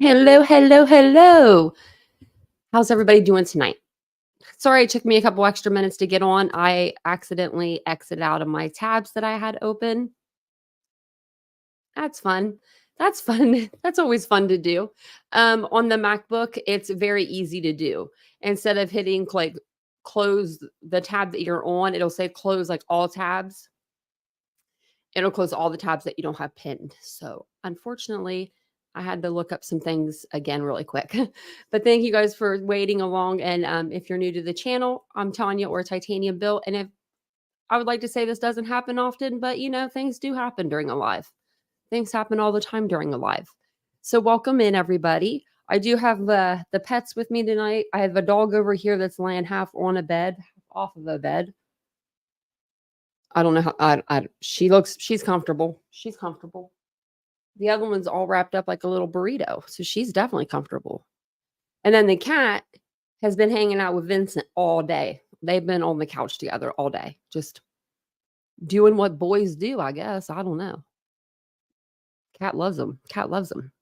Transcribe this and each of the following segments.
Hello, hello, hello. How's everybody doing tonight? Sorry, it took me a couple extra minutes to get on. I accidentally exited out of my tabs that I had open. That's fun. That's fun. That's always fun to do. On the MacBook, it's very easy to do. Instead of hitting like close the tab that you're on, it'll say close like all tabs. It'll close all the tabs that you don't have pinned. So, unfortunately, I had to look up some things again really quick. But thank you guys for waiting along. And if you're new to the channel, I'm Tanya or Titanium Built. And if I would like to say this doesn't happen often, but things do happen during a live. Things happen all the time during a live. So welcome in everybody. I do have the pets with me tonight. I have a dog over here that's laying half on a bed, off of a bed. I don't know how she's comfortable. She's comfortable. The other one's all wrapped up like a little burrito, so she's definitely comfortable. And then the cat has been hanging out with Vincent all day. They've been on the couch together all day, just doing what boys do, I guess. I don't know. Cat loves him. Cat loves him.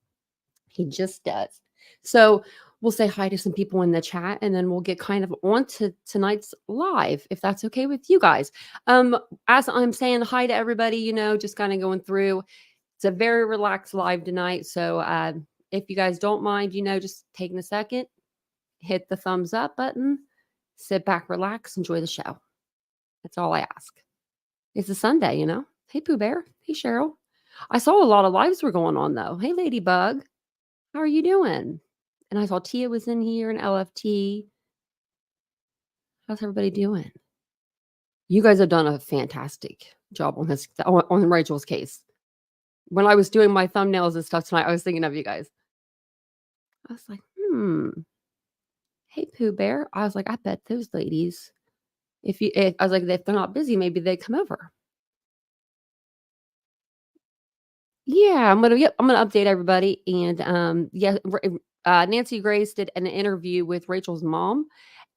He just does. So we'll say hi to some people in the chat and then we'll get kind of on to tonight's live, if that's okay with you guys. As I'm saying hi to everybody, just kind of going through. It's a very relaxed live tonight. So if you guys don't mind, just taking a second, hit the thumbs up button, sit back, relax, enjoy the show. That's all I ask. It's a Sunday, Hey, Pooh Bear. Hey, Cheryl. I saw a lot of lives were going on, though. Hey, Ladybug. How are you doing? And I saw Tia was in here and LFT. How's everybody doing? You guys have done a fantastic job on Rachel's case. When I was doing my thumbnails and stuff tonight, I was thinking of you guys. I was like, hey, Pooh Bear. I was like, I bet those ladies, if they're not busy, maybe they come over. Yeah, I'm gonna update everybody. And Nancy Grace did an interview with Rachel's mom,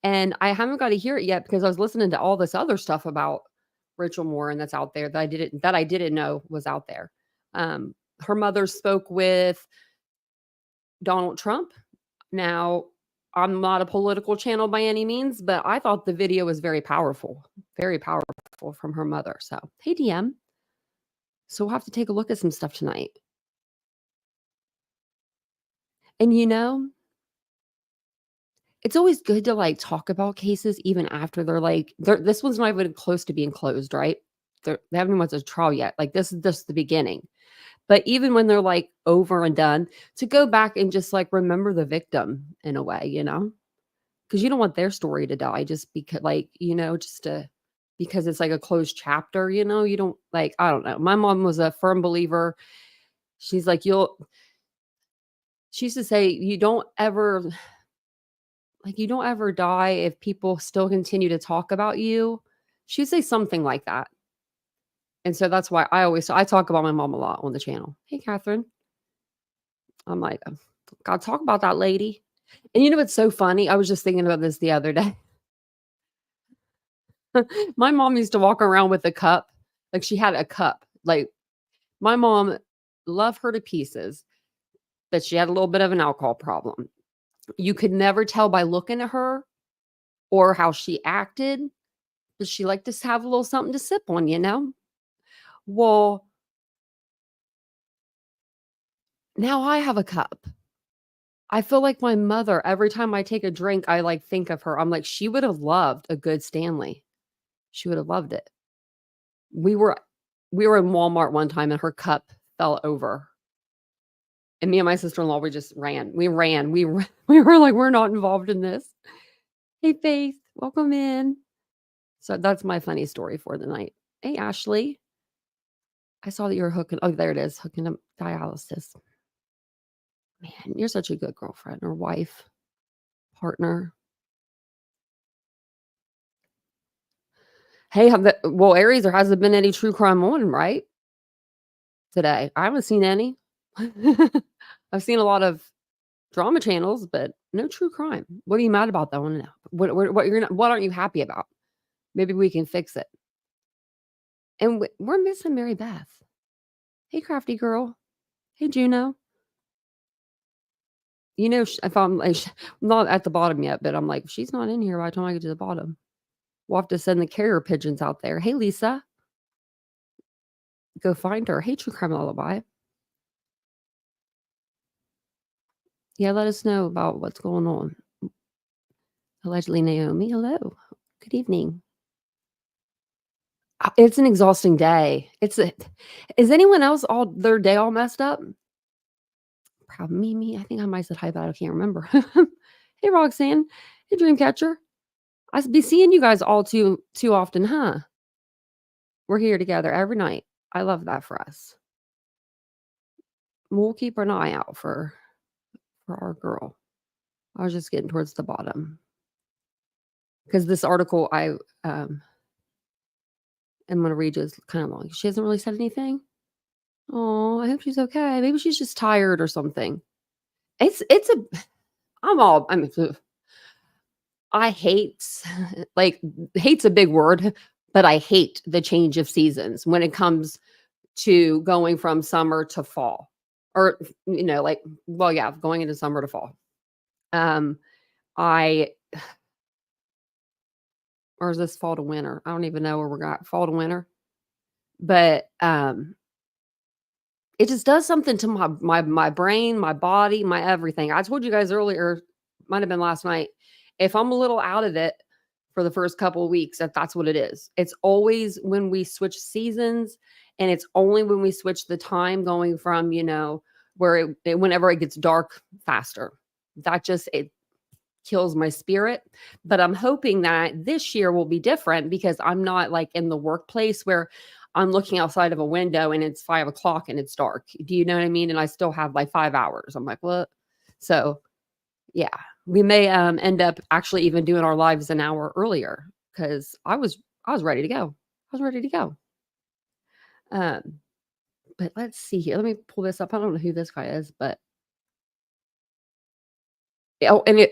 and I haven't got to hear it yet because I was listening to all this other stuff about Rachel Morin that's out there that I didn't know was out there. Her mother spoke with Donald Trump. Now, I'm not a political channel by any means, but I thought the video was very powerful from her mother. So, hey, DM. So we'll have to take a look at some stuff tonight. And it's always good to like talk about cases even after this one's not even close to being closed, right? They haven't went to trial yet. Like this is just the beginning. But even when they're like over and done, to go back and just like remember the victim in a way, because you don't want their story to die just because because it's like a closed chapter, you don't like, I don't know. My mom was a firm believer. She's like, she used to say, you don't ever die if people still continue to talk about you. She'd say something like that. And so that's why I talk about my mom a lot on the channel. Hey, Catherine. I'm like, gotta talk about that lady. And what's so funny? I was just thinking about this the other day. My mom used to walk around with a cup. Like she had a cup. Like my mom loved her to pieces, but she had a little bit of an alcohol problem. You could never tell by looking at her or how she acted, but she liked to have a little something to sip on. Well, now I have a cup. I feel like my mother, every time I take a drink, I like think of her. I'm like, she would have loved a good Stanley. She would have loved it. We were in Walmart one time and her cup fell over. And me and my sister-in-law, we just ran. We ran. We were like, we're not involved in this. Hey, Faith, welcome in. So that's my funny story for the night. Hey, Ashley. I saw that you were hooking. Oh, there it is. Hooking up dialysis. Man, you're such a good girlfriend or wife, partner. Hey, Aries, there hasn't been any true crime on, right? Today. I haven't seen any. I've seen a lot of drama channels, but no true crime. What are you mad about? I want to know. What aren't you happy about? Maybe we can fix it. And we're missing Mary Beth. Hey, crafty girl. Hey, Juno. if I'm like, I'm not at the bottom yet, but I'm like, she's not in here by the time I get to the bottom. We'll have to send the carrier pigeons out there. Hey, Lisa, go find her. Hey, True Crime Lullaby. Yeah, let us know about what's going on. Allegedly, Naomi. Hello. Good evening. It's an exhausting day. Is anyone else all their day all messed up? Proud Mimi. I think I might have said hi, but I can't remember. Hey, Roxanne. Hey, Dreamcatcher. I be seeing you guys all too often, huh? We're here together every night. I love that for us. We'll keep an eye out for our girl. I was just getting towards the bottom because this article I am going to read is kind of long. She hasn't really said anything. Oh, I hope she's okay. Maybe she's just tired or something. I hate, like, hate's a big word, but I hate the change of seasons when it comes to going from summer to fall, or, going into summer to fall. Or is this fall to winter? I don't even know where we're at, fall to winter. But, it just does something to my brain, my body, my everything. I told you guys earlier, might have been last night, if I'm a little out of it for the first couple of weeks, that's what it is. It's always when we switch seasons, and it's only when we switch the time going from, where whenever it gets dark faster. It kills my spirit. But I'm hoping that this year will be different because I'm not like in the workplace where I'm looking outside of a window and it's 5 o'clock and it's dark. Do you know what I mean? And I still have like 5 hours. I'm like, what? So yeah, we may end up actually even doing our lives an hour earlier because I was ready to go. I was ready to go. But let's see here. Let me pull this up. I don't know who this guy is, but and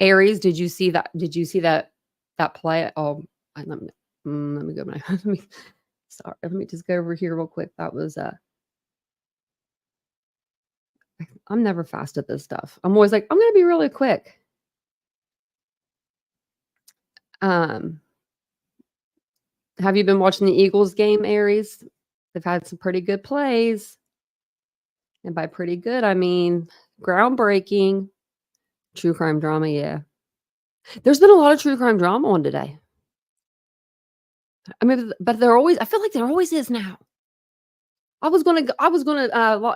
Aries, did you see that? Did you see that play? Oh, let me go. Sorry, let me just go over here real quick. That was I'm never fast at this stuff. I'm always like, I'm gonna be really quick. Have you been watching the Eagles game, Aries? They've had some pretty good plays. And by pretty good, I mean groundbreaking. True crime drama, yeah. There's been a lot of true crime drama on today. I mean, but I feel like there always is now. I was gonna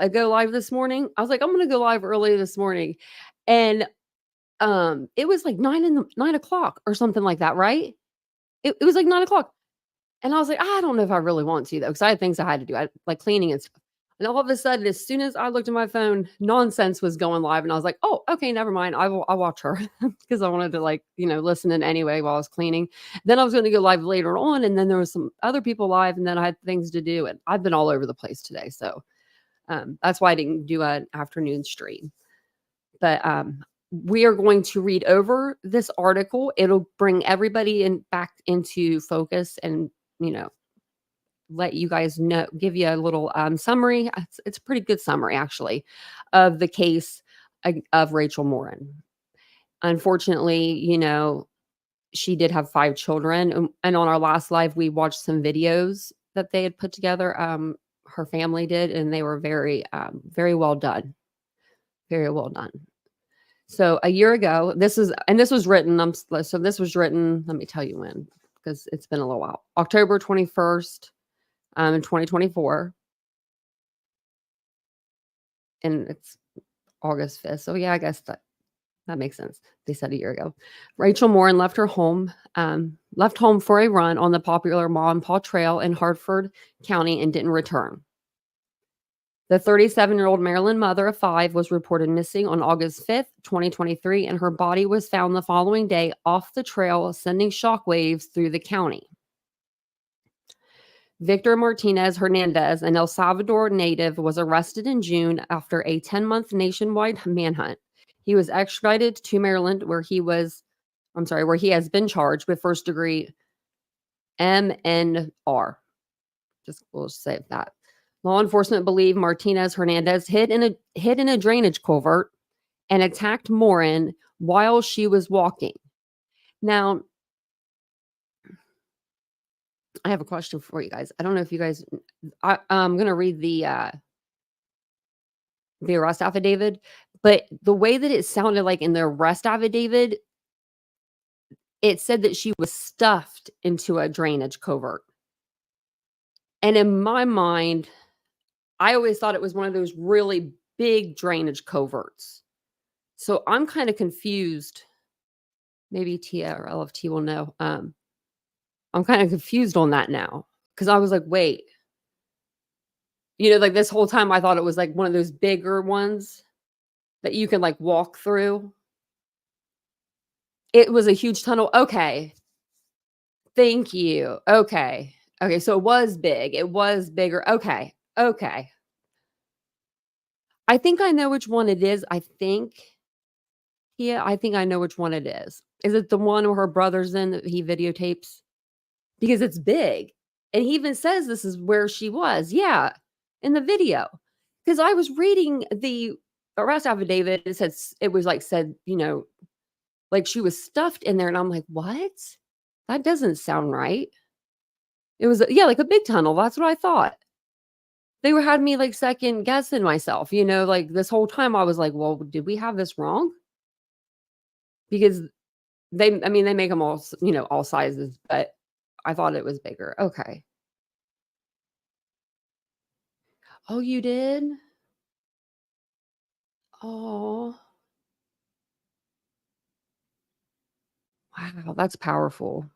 go live this morning. I was like, I'm gonna go live early this morning, and it was like 9 o'clock or something like that, right? It was like 9 o'clock, and I was like, I don't know if I really want to though, because I had things I had to do, like cleaning and stuff. And all of a sudden, as soon as I looked at my phone, Nonsense was going live, and I was like, oh, okay, never mind. I'll watch her because I wanted to listen in anyway while I was cleaning. Then I was going to go live later on, and then there was some other people live, and then I had things to do, and I've been all over the place today, so that's why I didn't do an afternoon stream. But we are going to read over this article. It'll bring everybody back into focus, and let you guys know, give you a little summary. It's a pretty good summary, actually, of the case of Rachel Morin. Unfortunately, she did have 5 children. And on our last live, we watched some videos that they had put together. Her family did, and they were very, very well done. Very well done. So a year ago, this was written. This was written, let me tell you when, because it's been a little while. October 21st. In 2024, and it's August 5th. So yeah, I guess that makes sense. They said a year ago. Rachel Morin left home for a run on the popular Ma and Pa Trail in Hartford County and didn't return. The 37-year-old Maryland mother of 5 was reported missing on August 5th, 2023, and her body was found the following day off the trail, sending shockwaves through the county. Victor Martinez Hernandez, an El Salvador native, was arrested in June after a 10-month nationwide manhunt. He was extradited to Maryland, where he has been charged with first-degree MNR. We'll say that. Law enforcement believe Martinez Hernandez hid in a drainage culvert and attacked Morin while she was walking. Now, I have a question for you guys. I don't know if you guys I'm going to read the arrest affidavit, but the way that it sounded like in the arrest affidavit, it said that she was stuffed into a drainage covert. And in my mind, I always thought it was one of those really big drainage coverts. So I'm kind of confused. Maybe TRLFT will know. I'm kind of confused on that now because I was like, wait, like this whole time I thought it was like one of those bigger ones that you can like walk through. It was a huge tunnel. Okay. Thank you. Okay. Okay. So it was big. It was bigger. Okay. Okay. I think I know which one it is. I think I know which one it is. Is it the one where her brother's in that he videotapes? Because it's big. And he even says this is where she was. Yeah. In the video. Because I was reading the arrest affidavit. It was like said, like she was stuffed in there. And I'm like, what? That doesn't sound right. It was, like a big tunnel. That's what I thought. They had me like second guessing myself, like this whole time I was like, well, did we have this wrong? Because they make them all, all sizes, but I thought it was bigger. Okay. Oh, you did? Oh, wow. That's powerful.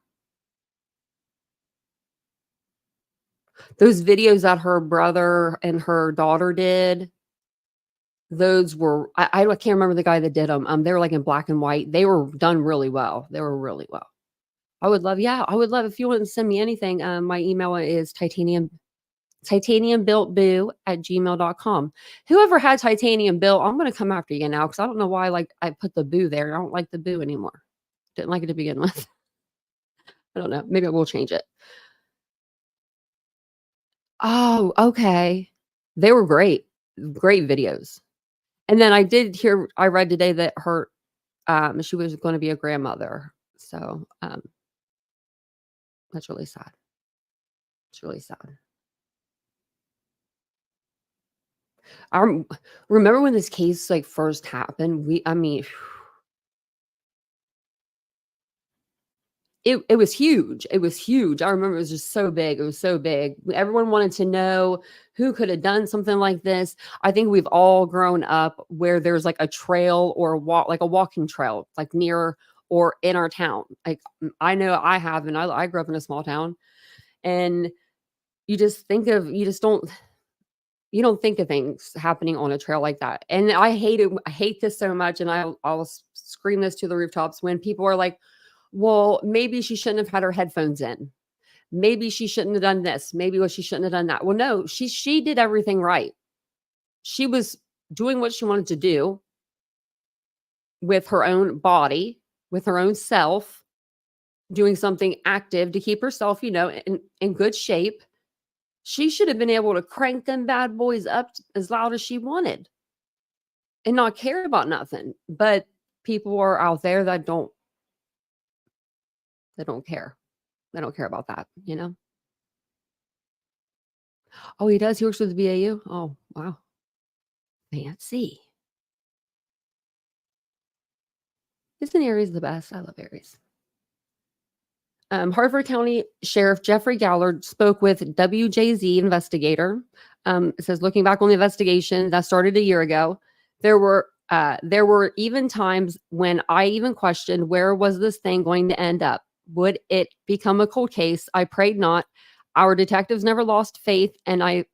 Those videos that her brother and her daughter did, those were, I can't remember the guy that did them. They were like in black and white. They were done really well. They were really well. I would love if you want to send me anything. My email is TitaniumBuiltBoo@gmail.com. Whoever had Titanium Built, I'm going to come after you now because I don't know why I put the boo there. I don't like the boo anymore. Didn't like it to begin with. I don't know. Maybe I will change it. Oh, okay. They were great. Great videos. And then I read today that she was going to be a grandmother. So, that's really sad. It's really sad. Remember when this case like first happened? It was huge. It was huge. I remember it was just so big. It was so big. Everyone wanted to know who could have done something like this. I think we've all grown up where there's like a trail or like a walking trail, like near or in our town. Like I know I have, and I grew up in a small town, and you don't think of things happening on a trail like that. And I hate it. I hate this so much. And I'll scream this to the rooftops when people are like, well, maybe she shouldn't have had her headphones in. Maybe she shouldn't have done this. Maybe she shouldn't have done that. Well, no, she did everything right. She was doing what she wanted to do with her own body, with her own self, doing something active to keep herself, in good shape. She should have been able to crank them bad boys up as loud as she wanted and not care about nothing. But people are out there that don't care. They don't care about that, Oh, he does? He works with the BAU? Oh, wow. Fancy. Isn't Aries the best? I love Aries. Hartford County Sheriff Jeffrey Gallard spoke with WJZ investigator. It says, looking back on the investigation that started a year ago, there were even times when I even questioned where was this thing going to end up? Would it become a cold case? I prayed not. Our detectives never lost faith, and I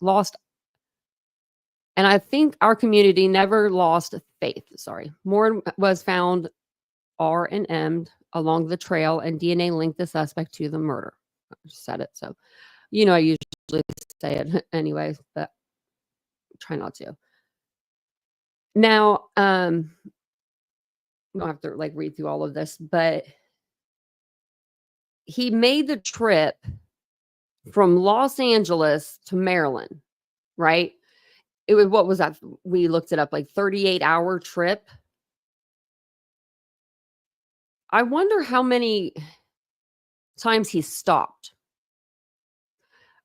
think our community never lost faith. Sorry. Morin was found R and M'd along the trail, and DNA linked the suspect to the murder. I just said it. So, I usually say it anyway, but try not to. Now, we don't have to like read through all of this, but he made the trip from Los Angeles to Maryland, right? It was, what was that? We looked it up, like 38-hour trip. I wonder how many times he stopped.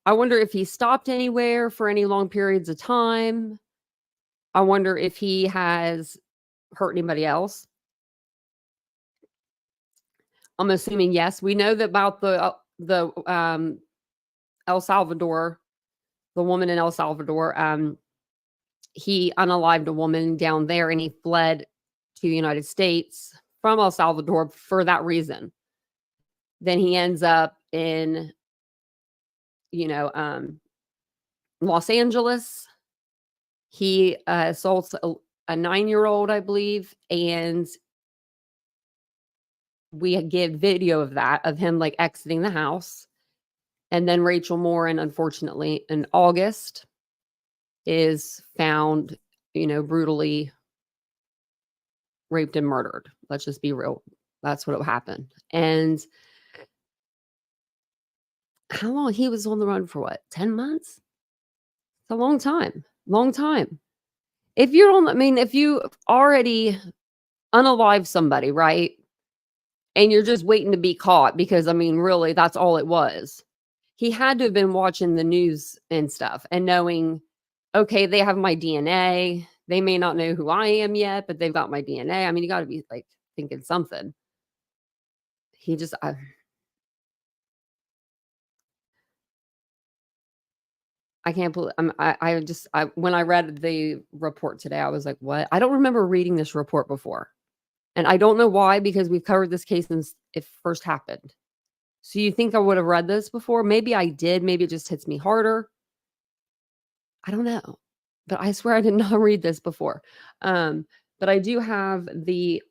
I wonder if he stopped anywhere for any long periods of time. I wonder if he has hurt anybody else. I'm assuming yes. We know that about the El Salvador, the woman in El Salvador. He unalived a woman down there, and he fled to the United States from El Salvador for that reason. Then he ends up in, Los Angeles. He assaults a 9-year-old, I believe, and we get video of that, of him like exiting the house. And then Rachel Morin, unfortunately, in August, is found, brutally raped and murdered. Let's just be real. That's what happened. And how long? He was on the run for what? 10 months? It's a long time. Long time. If you already unalive somebody, right? And you're just waiting to be caught because, really, that's all it was. He had to have been watching the news and stuff and knowing, okay, they have my DNA. They may not know who I am yet, but they've got my DNA. You got to be like thinking something. He just, I can't believe, when I read the report today, I was like, what? I don't remember reading this report before. And I don't know why, because we've covered this case since it first happened. So you think I would have read this before? Maybe I did. Maybe it just hits me harder. I don't know. But I swear I did not read this before. But I do have the,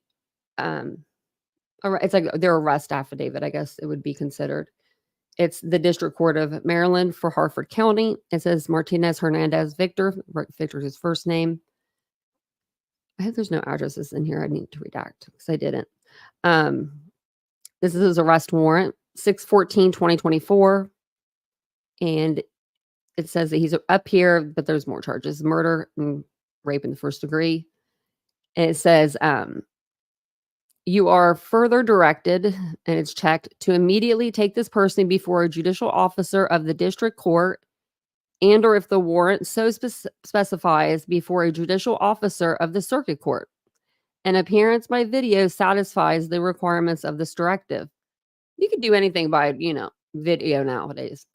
it's like their arrest affidavit, I guess it would be considered. It's the District Court of Maryland for Harford County. It says Martinez Hernandez Victor. Victor's his first name. I hope there's no addresses in here I need to redact because I didn't. This is his arrest warrant, 6/14/2024. And it says that he's up here, but there's more charges: murder and rape in the first degree. And it says, you are further directed, and it's checked, to immediately take this person before a judicial officer of the district court, and or if the warrant so specifies, before a judicial officer of the circuit court. An appearance by video satisfies the requirements of this directive. You can do anything by, video nowadays.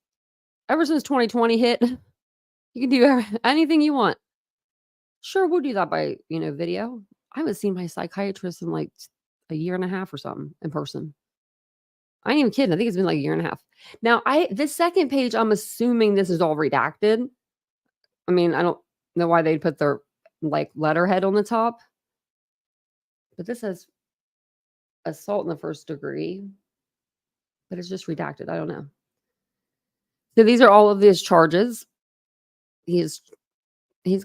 Ever since 2020 hit, you can do anything you want. Sure, we'll do that by, video. I haven't seen my psychiatrist in like a year and a half or something in person. I ain't even kidding. I think it's been like a year and a half. Now, this second page, I'm assuming this is all redacted. I don't know why they'd put their like letterhead on the top. But this says assault in the first degree. But it's just redacted. I don't know. So these are all of his charges. He's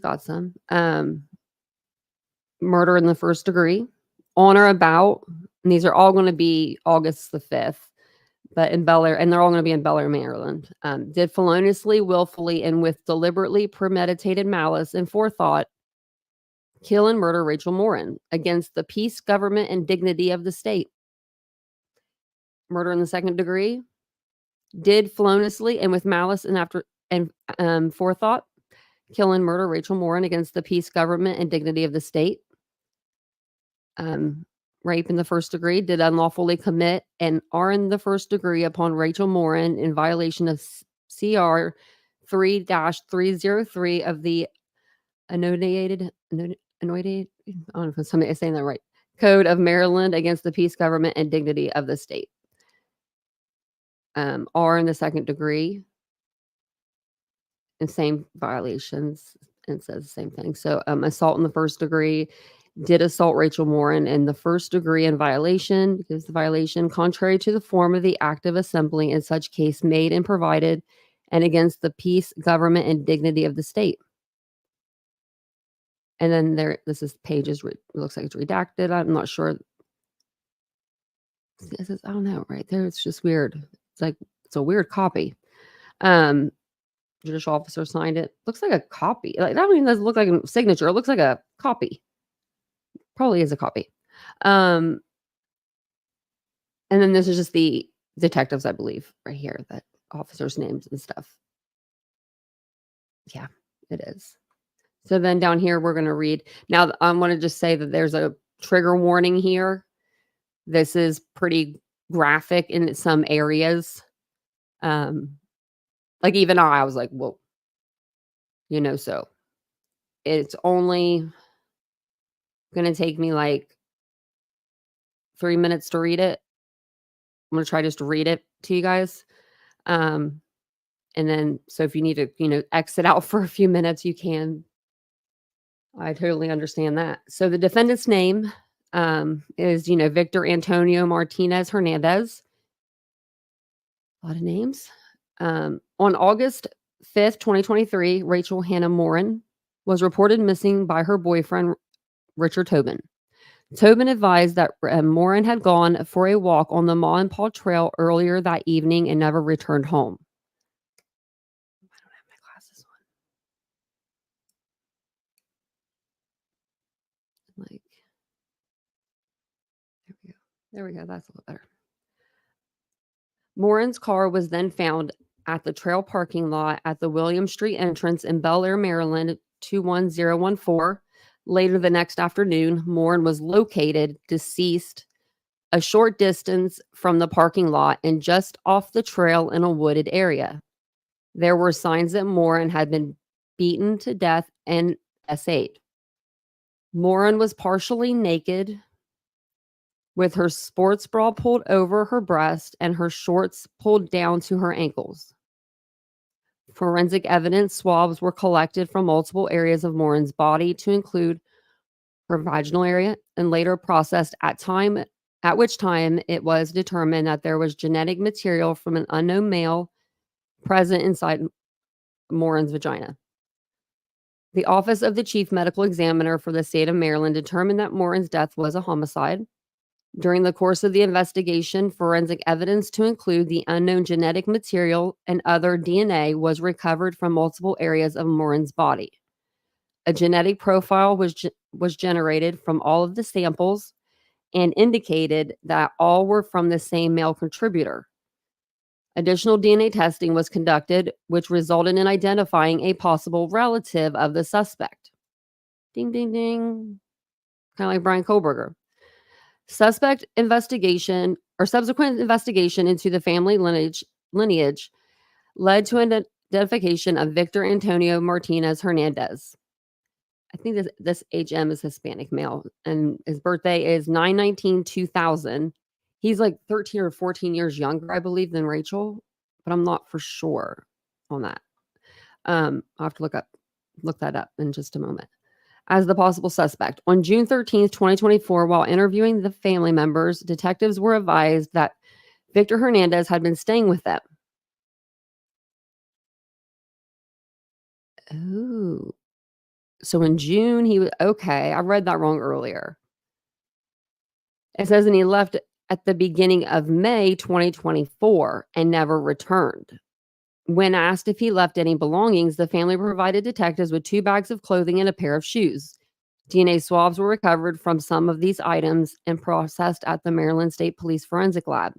got some. Murder in the first degree, on or about, and these are all going to be August the 5th, but in Bel Air, and they're all going to be in Bel Air, Maryland. Did feloniously, willfully, and with deliberately premeditated malice and forethought kill and murder Rachel Morin against the peace, government, and dignity of the state. Murder in the second degree. Did feloniously and with malice and forethought kill and murder Rachel Morin against the peace, government, and dignity of the state. Rape in the first degree. Did unlawfully commit and are in the first degree upon Rachel Morin in violation of CR 3-303 of the annotated, I don't know if somebody is saying that right, Code of Maryland against the peace, government, and dignity of the state. Are in the second degree. And same violations, and says the same thing. So assault in the first degree. Did assault Rachel Morin in the first degree in violation, because the violation contrary to the form of the act of assembly in such case made and provided, and against the peace, government, and dignity of the state. And then this is pages, it looks like it's redacted. I'm not sure. It says, I don't know, right there. It's just weird. It's like, it's a weird copy. Judicial officer signed it. Looks like a copy. Like, that even doesn't look like a signature. It looks like a copy. Probably is a copy. And then this is just the detectives, I believe, right here, that officers' names and stuff. Yeah, it is. So then down here, we're going to read. Now, I want to just say that there's a trigger warning here. This is pretty graphic in some areas. Like even I was like, whoa, so it's only going to take me like 3 minutes to read it. I'm going to try just to read it to you guys. And then, so if you need to, exit out for a few minutes, you can. I totally understand that. So the defendant's name is, Victor Antonio Martinez Hernandez. A lot of names. On August 5th, 2023, Rachel Hannah Morin was reported missing by her boyfriend, Richard Tobin. Tobin advised that Morin had gone for a walk on the Ma and Paw Trail earlier that evening and never returned home. I don't have my glasses on. Like, there we go. There we go. That's a little better. Morin's car was then found at the trail parking lot at the William Street entrance in Bel Air, Maryland, 21014. Later the next afternoon, Morin was located deceased a short distance from the parking lot and just off the trail in a wooded area. There were signs that Morin had been beaten to death and S8. Morin was partially naked with her sports bra pulled over her breast and her shorts pulled down to her ankles. Forensic evidence swabs were collected from multiple areas of Morin's body to include her vaginal area and later processed at which time it was determined that there was genetic material from an unknown male present inside Morin's vagina. The Office of the Chief Medical Examiner for the state of Maryland determined that Morin's death was a homicide. During the course of the investigation, forensic evidence to include the unknown genetic material and other DNA was recovered from multiple areas of Morin's body. A genetic profile was generated from all of the samples and indicated that all were from the same male contributor. Additional DNA testing was conducted, which resulted in identifying a possible relative of the suspect. Ding, ding, ding. Kind of like Brian Kohlberger. Subsequent investigation into the family lineage led to an identification of Victor Antonio Martinez Hernandez. I think this HM is Hispanic male, and his birthday is 9/19/2000. He's like 13 or 14 years younger, I believe, than Rachel, but I'm not for sure on that. I'll have to look that up in just a moment. As the possible suspect. On June 13th, 2024, while interviewing the family members, detectives were advised that Victor Hernandez had been staying with them. Oh. So in June, he was okay. I read that wrong earlier. It says, and he left at the beginning of May 2024 and never returned. When asked if he left any belongings, the family provided detectives with 2 bags of clothing and a pair of shoes. DNA swabs were recovered from some of these items and processed at the Maryland State Police Forensic Lab.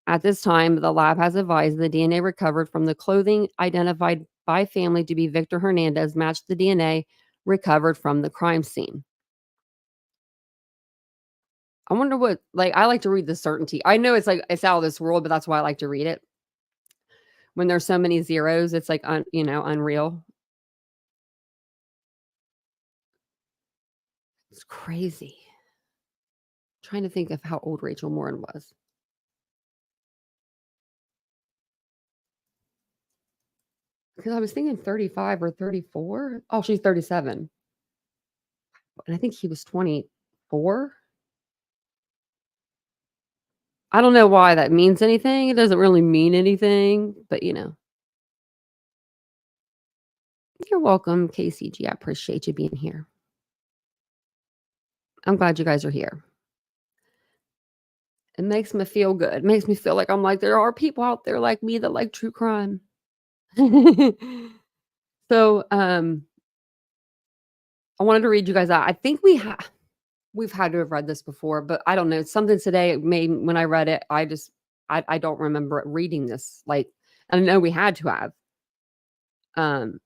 At this time, the lab has advised the DNA recovered from the clothing identified by family to be Victor Hernandez matched the DNA recovered from the crime scene. I wonder what, I like to read the certainty. I know it's out of this world, but that's why I like to read it. When there's so many zeros, it's unreal. It's crazy. I'm trying to think of how old Rachel Morin was. Because I was thinking 35 or 34. Oh, she's 37. And I think he was 24. I don't know why that means anything. It doesn't really mean anything, but You're welcome, KCG. I appreciate you being here. I'm glad you guys are here. It makes me feel good. It makes me feel like there are people out there like me that like true crime. So, I wanted to read you guys out. I think we've had to have read this before, but I don't know. Something today made when I read it, I don't remember reading this. Like, I know we had to have. Um,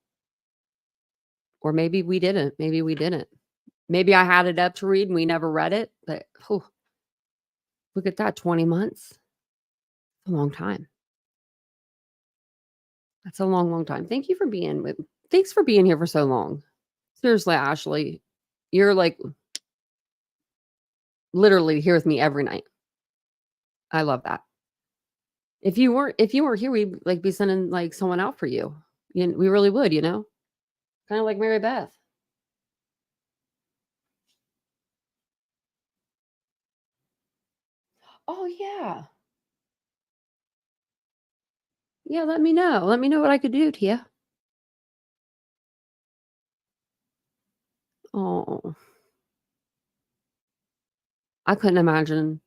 or maybe we didn't. Maybe we didn't. Maybe I had it up to read and we never read it. But whew, look at that, 20 months. A long time. That's a long, long time. Thanks for being here for so long. Seriously, Ashley, you're like literally here with me every night. I love that. If you weren't here, we'd like be sending like someone out for you. We really would, you know? Kind of like Mary Beth. Oh yeah. Yeah, let me know. Let me know what I could do, Tia. Oh, I couldn't imagine.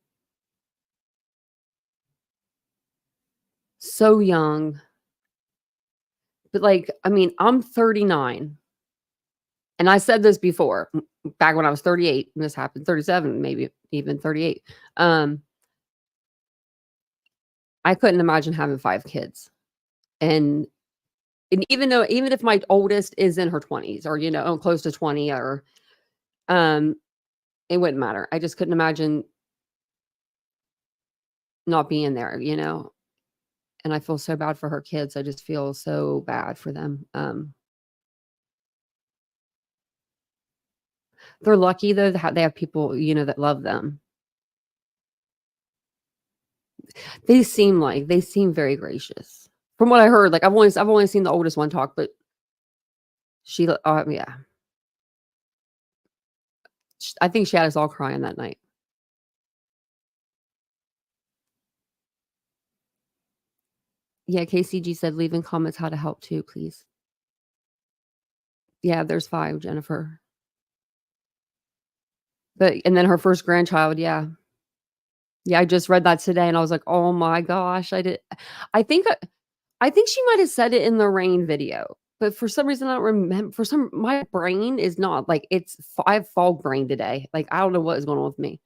So young. But like, I mean, I'm 39. And I said this before, back when I was 38, and this happened, 37, maybe even 38. Um, I couldn't imagine having 5 kids. And even if my oldest is in her 20s or, close to 20 or, um, it wouldn't matter. I just couldn't imagine not being there, you know? And I feel so bad for her kids. I just feel so bad for them. They're lucky though that they have people, that love them. They seem very gracious. From what I heard, like I've only seen the oldest one talk, but yeah. I think she had us all crying that night. Yeah, KCG said, "Leave in comments how to help too, please." Yeah, there's 5, Jennifer. But and then her first grandchild, yeah. Yeah, I just read that today and I was like, "Oh my gosh." I think I think she might have said it in the rain video, but for some reason I don't remember. My brain is not like I have fog brain today. Like I don't know what is going on with me.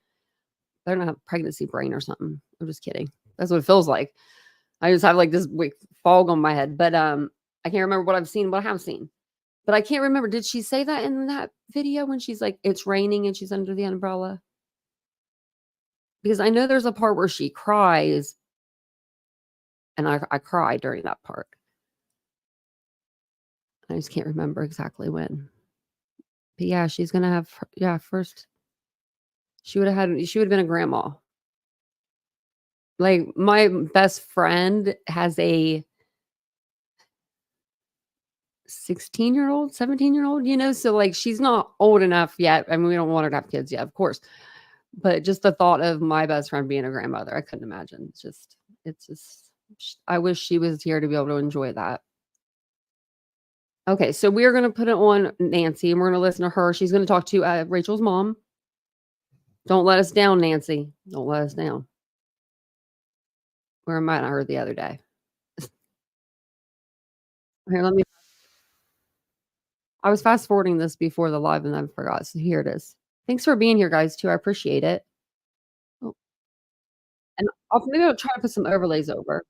I don't have pregnancy brain or something. I'm just kidding. That's what it feels like. I just have like this like fog on my head, but I can't remember what I have seen. But I can't remember. Did she say that in that video when she's like, it's raining and she's under the umbrella? Because I know there's a part where she cries, and I cried during that part. I just can't remember exactly when. But yeah, she's gonna have yeah, first she would have been a grandma. Like my best friend has a 16-year-old, 17-year-old, so like she's not old enough yet. I mean, we don't want her to have kids yet, of course. But just the thought of my best friend being a grandmother, I couldn't imagine. It's just I wish she was here to be able to enjoy that. Okay, so we're gonna put it on Nancy, and we're gonna listen to her. She's gonna talk to, Rachel's mom. Don't let us down, Nancy. Don't let us down. Where am I? I heard the other day. Here, I was fast forwarding this before the live and I forgot. So here it is. Thanks for being here, guys, too. I appreciate it. Oh, and maybe I'll try to put some overlays over.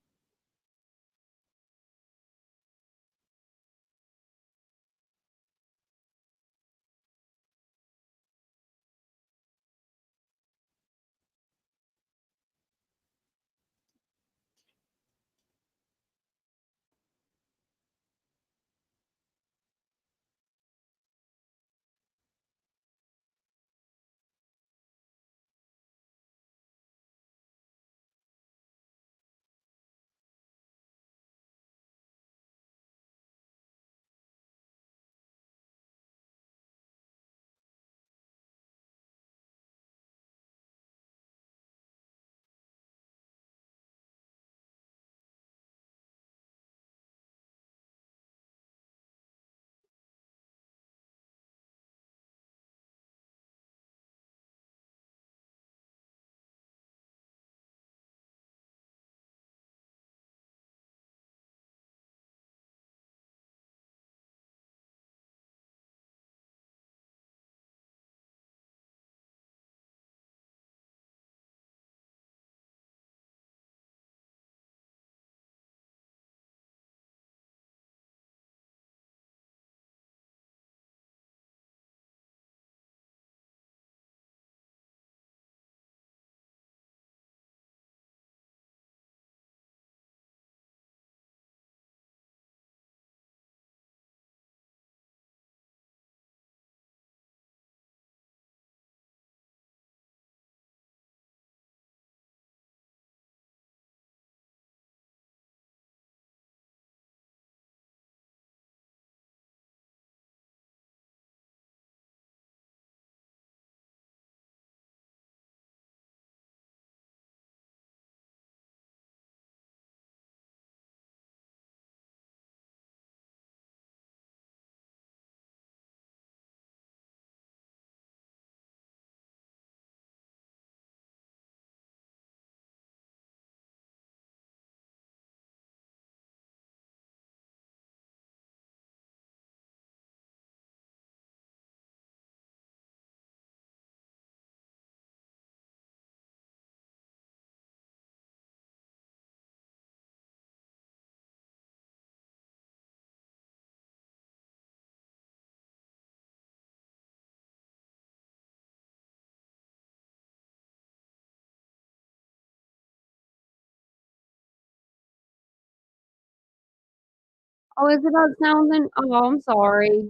Oh, is it not sounding? Oh, I'm sorry.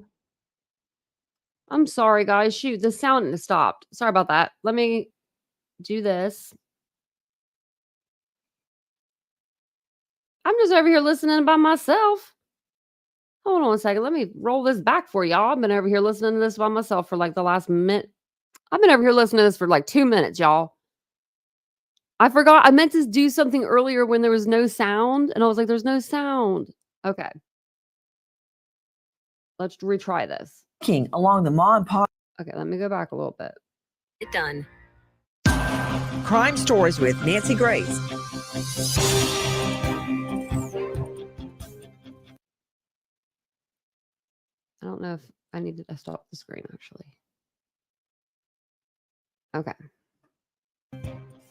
I'm sorry, guys. Shoot, the sound stopped. Sorry about that. Let me do this. I'm just over here listening by myself. Hold on a second. Let me roll this back for y'all. I've been over here listening to this by myself for like the last minute. I've been over here listening to this for like 2 minutes, y'all. I forgot. I meant to do something earlier when there was no sound, and I was like, there's no sound. Okay. Let's retry this. Along the Ma and Pa. Okay, let me go back a little bit. Done. Crime Stories with Nancy Grace. I don't know if I needed to stop the screen, actually. Okay.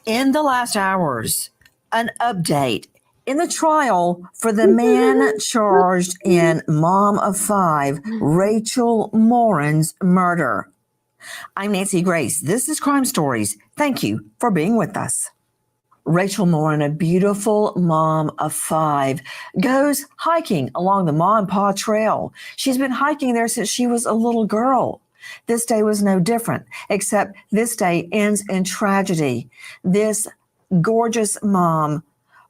In the last hours, an update in the trial for the man charged in Mom of Five, Rachel Morin's murder. I'm Nancy Grace. This is Crime Stories. Thank you for being with us. Rachel Morin, a beautiful mom of five, goes hiking along the Ma and Pa Trail. She's been hiking there since she was a little girl. This day was no different, except this day ends in tragedy. This gorgeous mom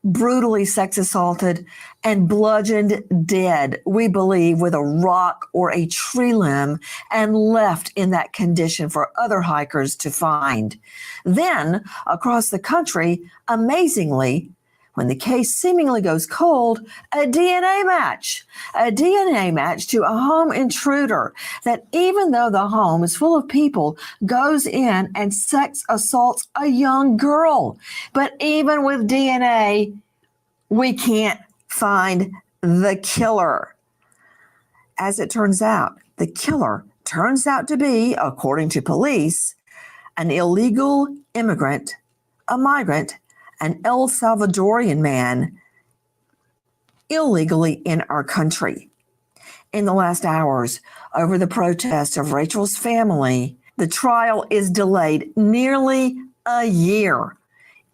brutally sex assaulted and bludgeoned dead, we believe, with a rock or a tree limb, and left in that condition for other hikers to find. Then, across the country, amazingly, when the case seemingly goes cold, a DNA match to a home intruder that, even though the home is full of people, goes in and sex assaults a young girl. But even with DNA, we can't find the killer. As it turns out, the killer turns out to be, according to police, an illegal immigrant, a migrant, an El Salvadorian man illegally in our country. In the last hours, over the protest of Rachel's family, the trial is delayed nearly a year.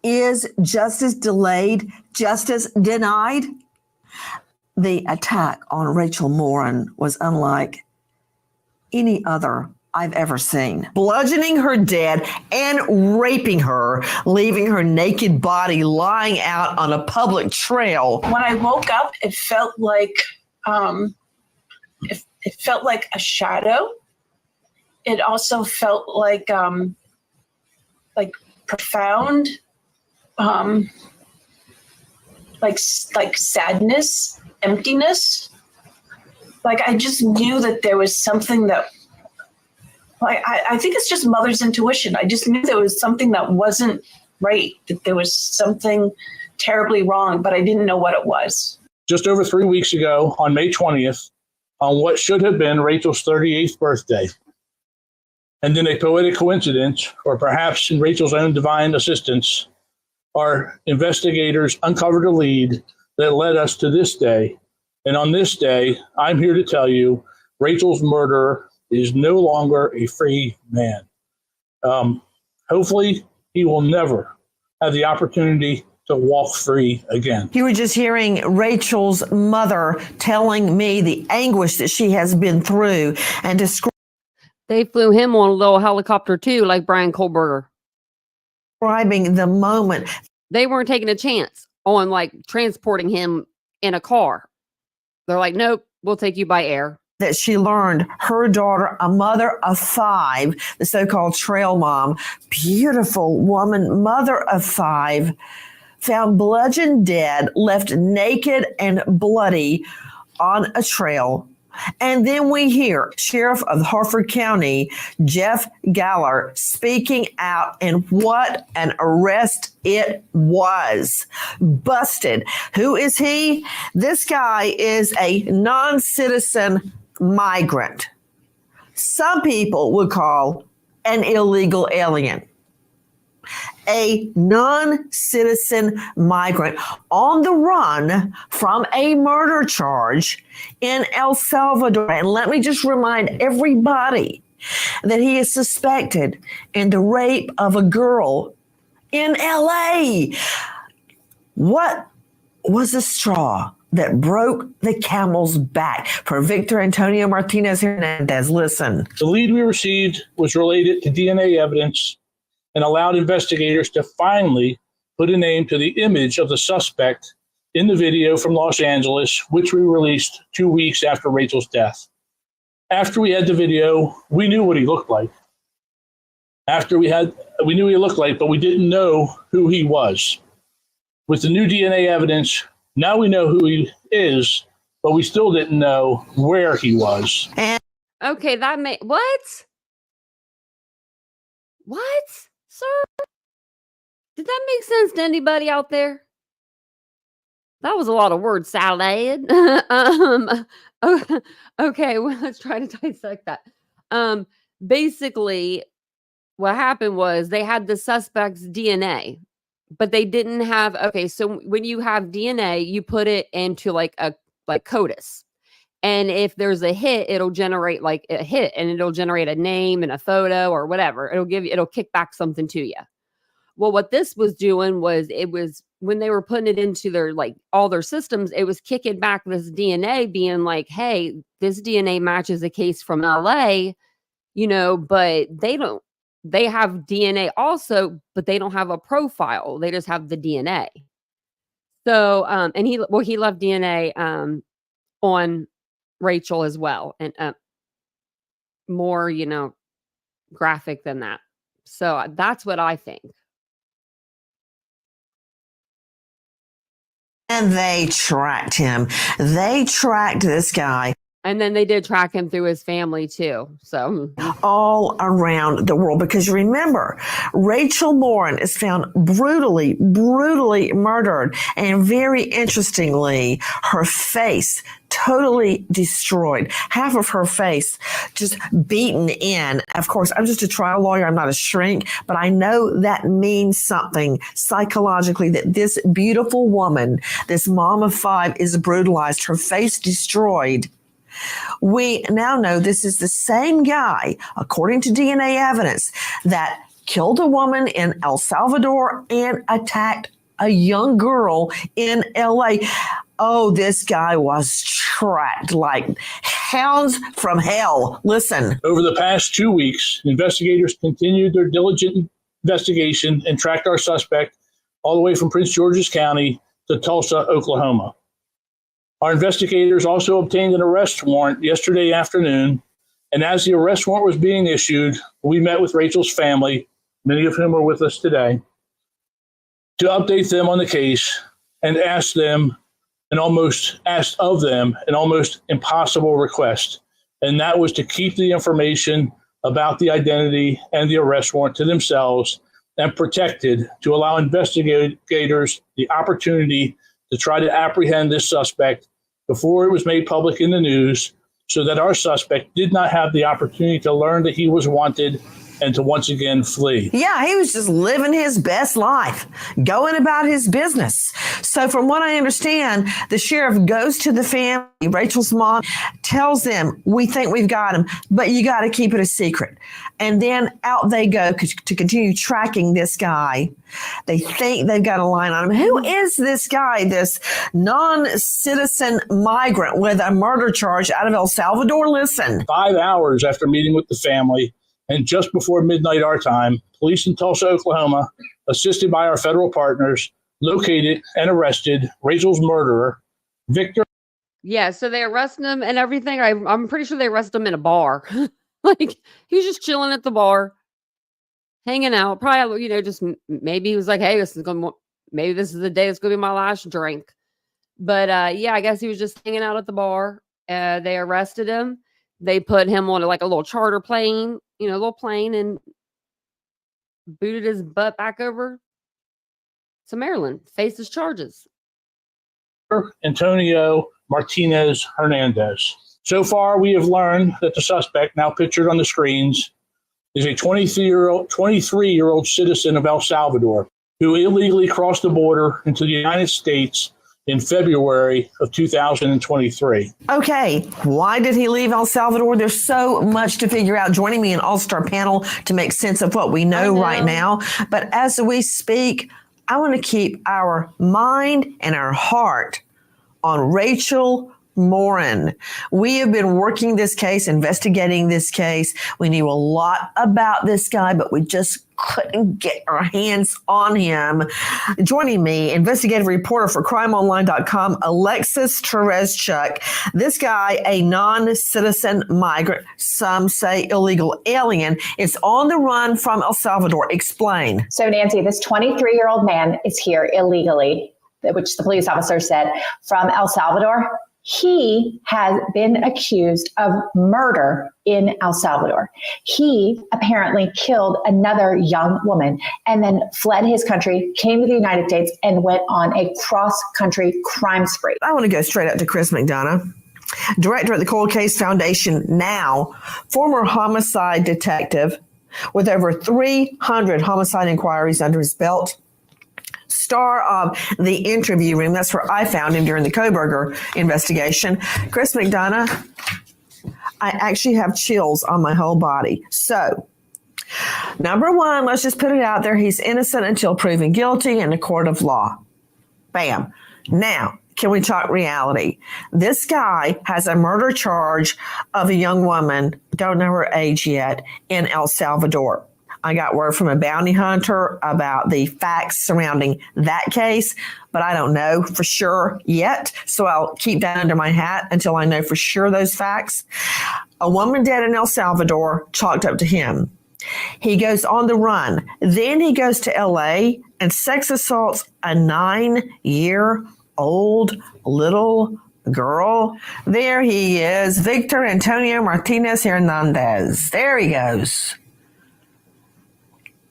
Is justice delayed, justice denied? The attack on Rachel Morin was unlike any other I've ever seen. Bludgeoning her dead and raping her, leaving her naked body lying out on a public trail. When I woke up, it felt like it felt like a shadow. It also felt like profound, like sadness, emptiness. Like I just knew that there was something that. I think it's just mother's intuition. I just knew there was something that wasn't right, that there was something terribly wrong, but I didn't know what it was. Just over 3 weeks ago, on May 20th, on what should have been Rachel's 38th birthday, and then a poetic coincidence, or perhaps in Rachel's own divine assistance, our investigators uncovered a lead that led us to this day. And on this day, I'm here to tell you, Rachel's murderer is no longer a free man. Hopefully, he will never have the opportunity to walk free again. You were just hearing Rachel's mother telling me the anguish that she has been through and They flew him on a little helicopter too, like Brian Kohlberger. describing the moment. They weren't taking a chance on like transporting him in a car. They're like, nope, we'll take you by air. That she learned her daughter, a mother of five, the so-called trail mom, beautiful woman, mother of five, found bludgeoned dead, left naked and bloody on a trail. And then we hear Sheriff of Harford County, Jeff Galler, speaking out, and what an arrest it was. Busted. Who is he? This guy is a non-citizen migrant. Some people would call an illegal alien. A non-citizen migrant on the run from a murder charge in El Salvador. And let me just remind everybody that he is suspected in the rape of a girl in LA. What was the straw that broke the camel's back for Victor Antonio Martinez Hernandez. Listen. The lead we received was related to DNA evidence and allowed investigators to finally put a name to the image of the suspect in the video from Los Angeles, which we released 2 weeks after Rachel's death. After we had the video, we knew what he looked like. We knew what he looked like, but we didn't know who he was. With the new DNA evidence, now we know who he is, but we still didn't know where he was. Okay, that may what? What, sir? Did that make sense to anybody out there? That was a lot of word salad. Okay, well, let's try to dissect that. Basically, what happened was they had the suspect's DNA, but they didn't have. Okay, so when you have DNA, you put it into like CODIS, and if there's a hit, it'll generate like a hit, and it'll generate a name and a photo or whatever. It'll kick back something to you. Well, what this was doing was it was when they were putting it into their like all their systems, it was kicking back this DNA being like, hey, this DNA matches a case from LA, but they have DNA also, but they don't have a profile. They just have the DNA. So, and he left DNA on Rachel as well. And more, graphic than that. So that's what I think. And they tracked him. They tracked this guy. And then they did track him through his family too. So all around the world, because remember, Rachel Morin is found brutally murdered. And very interestingly, her face totally destroyed. Half of her face just beaten in. Of course, I'm just a trial lawyer. I'm not a shrink, but I know that means something psychologically, that this beautiful woman, this mom of 5, is brutalized, her face destroyed. We now know this is the same guy, according to DNA evidence, that killed a woman in El Salvador and attacked a young girl in LA. Oh, this guy was tracked like hounds from hell. Listen. Over the past 2 weeks, investigators continued their diligent investigation and tracked our suspect all the way from Prince George's County to Tulsa, Oklahoma. Our investigators also obtained an arrest warrant yesterday afternoon, and as the arrest warrant was being issued, we met with Rachel's family, many of whom are with us today, to update them on the case and asked of them an almost impossible request, and that was to keep the information about the identity and the arrest warrant to themselves and protected, to allow investigators the opportunity to try to apprehend this suspect before it was made public in the news, so that our suspect did not have the opportunity to learn that he was wanted and to once again flee. Yeah, he was just living his best life, going about his business. So from what I understand, the sheriff goes to the family, Rachel's mom, tells them, we think we've got him, but you got to keep it a secret. And then out they go to continue tracking this guy. They think they've got a line on him. Who is this guy, this non-citizen migrant with a murder charge out of El Salvador? Listen. 5 hours after meeting with the family, and just before midnight our time, police in Tulsa, Oklahoma, assisted by our federal partners, located and arrested Rachel's murderer, Victor. Yeah, so they arrested him and everything. I'm pretty sure they arrested him in a bar. Like, he was just chilling at the bar, hanging out. Probably, just maybe he was like, hey, maybe this is the day it's going to be my last drink. But yeah, I guess he was just hanging out at the bar. They arrested him. They put him on a little charter plane, a little plane, and booted his butt back over to Maryland, faced his charges. Antonio Martinez Hernandez. So far, we have learned that the suspect, now pictured on the screens, is a 23-year-old citizen of El Salvador who illegally crossed the border into the United States in February of 2023. Okay, why did he leave El Salvador? There's so much to figure out. Joining me an all-star panel to make sense of what we know right now. But as we speak, I want to keep our mind and our heart on Rachel Morin. We have been working this case, investigating this case. We knew a lot about this guy, but we just couldn't get our hands on him. Joining me, investigative reporter for crimeonline.com, Alexis Tereszchuk. This guy, a non-citizen migrant, some say illegal alien, is on the run from El Salvador. Explain. So, Nancy, this 23-year-old man is here illegally, which the police officer said, from El Salvador. He has been accused of murder in El Salvador. He apparently killed another young woman and then fled his country, came to the United States, and went on a cross-country crime spree. I want to go straight up to Chris McDonough, director at the Cold Case Foundation, now former homicide detective with over 300 homicide inquiries under his belt. Star of The Interview Room. That's where I found him during the Koberger investigation. Chris McDonough, I actually have chills on my whole body. So, number one, let's just put it out there. He's innocent until proven guilty in a court of law. Bam. Now, can we talk reality? This guy has a murder charge of a young woman, don't know her age yet, in El Salvador. I got word from a bounty hunter about the facts surrounding that case, but I don't know for sure yet. So I'll keep that under my hat until I know for sure those facts. A woman dead in El Salvador chalked up to him. He goes on the run. Then he goes to LA and sex assaults a 9-year-old little girl. There he is, Victor Antonio Martinez Hernandez. There he goes.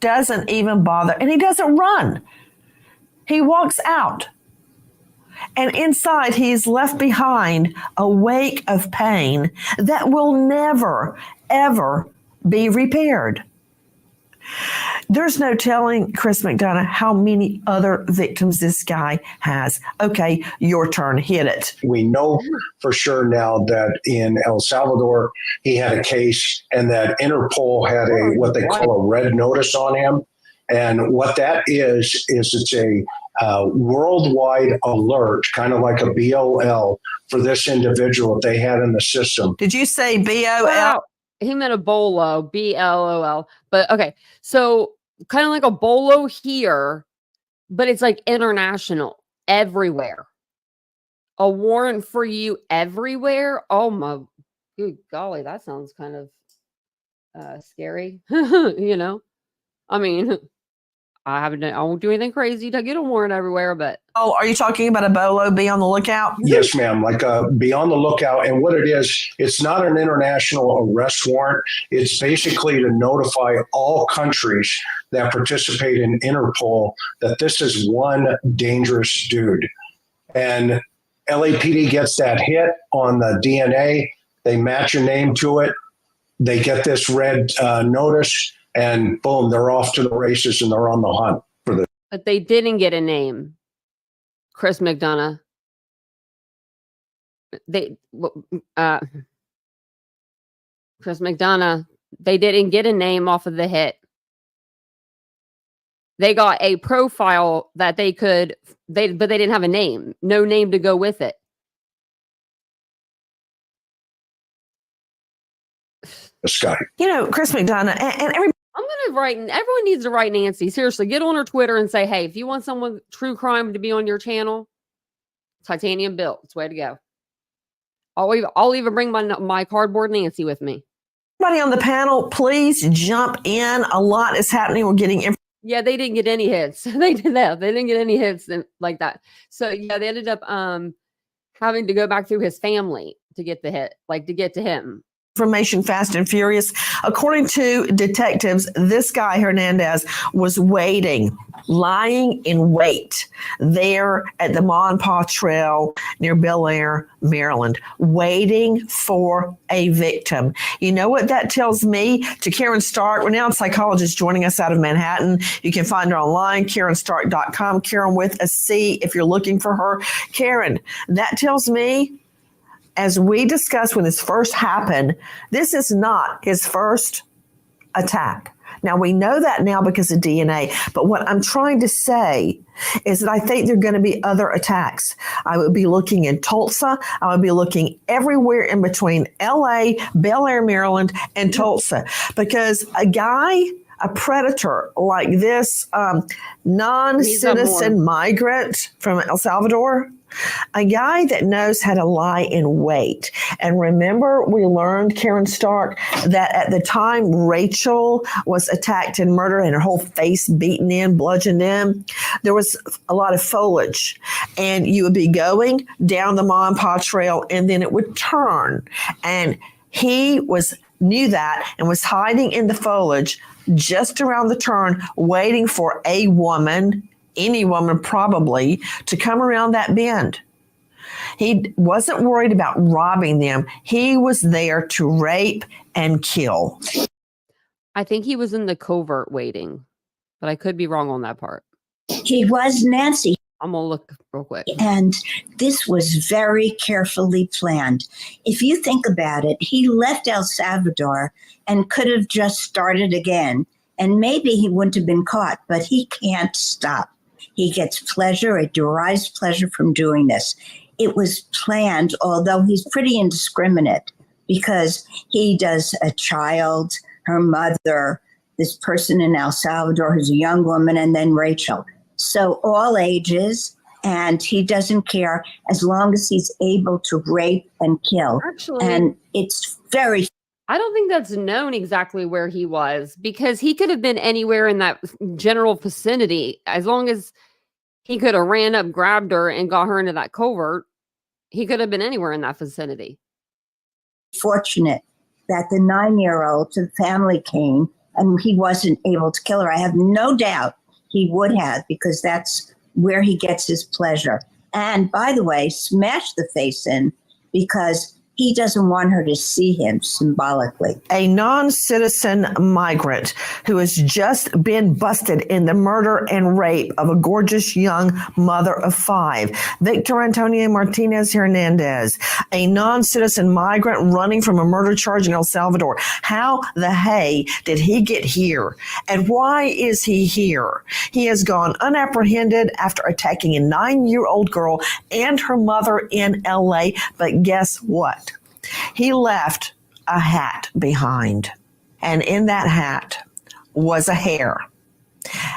Doesn't even bother, and he doesn't run. He walks out, and inside he's left behind a wake of pain that will never, ever be repaired. There's no telling, Chris McDonough, how many other victims this guy has. Okay, your turn. Hit it. We know for sure now that in El Salvador, he had a case and that Interpol had what they call a red notice on him. And what that is it's a worldwide alert, kind of like a BOL for this individual that they had in the system. Did you say BOL? Wow. He meant a bolo, BLOL. But okay, so kind of like a bolo here, but it's like international, everywhere. A warrant for you everywhere. Oh my good golly, that sounds kind of scary. You know, I mean, I won't do anything crazy to get a warrant everywhere, but oh, are you talking about a bolo? Be on the lookout. Yes, ma'am. Like be on the lookout. And what it is, it's not an international arrest warrant. It's basically to notify all countries that participate in Interpol that this is one dangerous dude. And LAPD gets that hit on the DNA. They match your name to it. They get this red notice. And boom, they're off to the races and they're on the hunt for this. But they didn't get a name, Chris McDonough. Chris McDonough, they didn't get a name off of the hit. They got a profile that but they didn't have a name, no name to go with it. This guy. You know, Chris McDonough and everybody. Everyone needs to write Nancy. Seriously, get on her Twitter and say, hey, if you want someone true crime to be on your channel, TitaniumBuilt. It's the way to go. I'll even bring my cardboard Nancy with me. Everybody on the panel, please jump in. A lot is happening. We're getting Yeah, they didn't get any hits. They did that. They didn't get any hits like that. So yeah, they ended up having to go back through his family to get the hit, like to get to him. information fast and furious. According to detectives, this guy Hernandez was waiting, lying in wait there at the Ma and Pa Trail near Bel Air, Maryland, waiting for a victim. You know what that tells me? To Karen Stark, renowned psychologist joining us out of Manhattan. You can find her online, KarenStark.com, Karen with a C if you're looking for her. Karen, that tells me, as we discussed when this first happened, this is not his first attack. Now, we know that now because of DNA, but what I'm trying to say is that I think there are going to be other attacks. I would be looking in Tulsa. I would be looking everywhere in between LA, Bel Air, Maryland, and Tulsa, because a predator like this non-citizen migrant from El Salvador, a guy that knows how to lie in wait. And remember, we learned, Karen Stark, that at the time Rachel was attacked and murdered and her whole face beaten in, bludgeoned in, there was a lot of foliage. And you would be going down the Ma and Pa trail, and then it would turn. And he knew that and was hiding in the foliage just around the turn, waiting for a woman, any woman probably, to come around that bend. He wasn't worried about robbing them. He was there to rape and kill. I think he was in the covert waiting, but I could be wrong on that part. He was, Nancy. I'm going to look real quick. And this was very carefully planned. If you think about it, he left El Salvador and could have just started again. And maybe he wouldn't have been caught, but he can't stop. He gets pleasure, it derives pleasure from doing this. It was planned, although he's pretty indiscriminate, because he does a child, her mother, this person in El Salvador who's a young woman, and then Rachel. So all ages, and he doesn't care as long as he's able to rape and kill. Actually, and it's very... I don't think that's known exactly where he was, because he could have been anywhere in that general vicinity. As long as he could have ran up, grabbed her, and got her into that covert, he could have been anywhere in that vicinity. Fortunate that the 9-year-old to the family came and he wasn't able to kill her. I have no doubt he would have, because that's where he gets his pleasure. And by the way, smash the face in, because he doesn't want her to see him symbolically. A non-citizen migrant who has just been busted in the murder and rape of a gorgeous young mother of 5. Victor Antonio Martinez Hernandez, a non-citizen migrant running from a murder charge in El Salvador. How the hay did he get here? And why is he here? He has gone unapprehended after attacking a 9-year-old girl and her mother in LA. But guess what? He left a hat behind, and in that hat was a hair.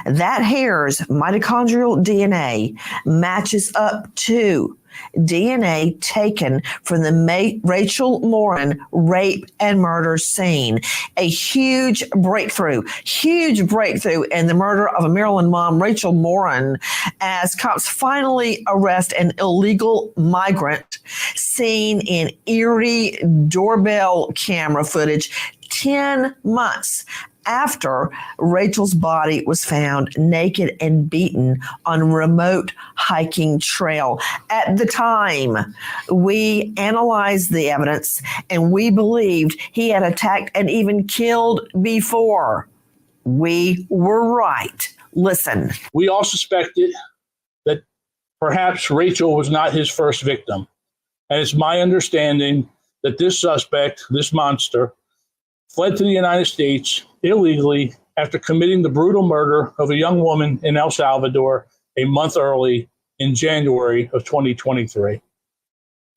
That hair's mitochondrial DNA matches up to DNA taken from the Rachel Morin rape and murder scene. A huge breakthrough in the murder of a Maryland mom, Rachel Morin, as cops finally arrest an illegal migrant seen in eerie doorbell camera footage 10 months after Rachel's body was found naked and beaten on a remote hiking trail. At the time, we analyzed the evidence and we believed he had attacked and even killed before. We were right. Listen. We all suspected that perhaps Rachel was not his first victim. And it's my understanding that this suspect, this monster, fled to the United States illegally after committing the brutal murder of a young woman in El Salvador a month early in January of 2023.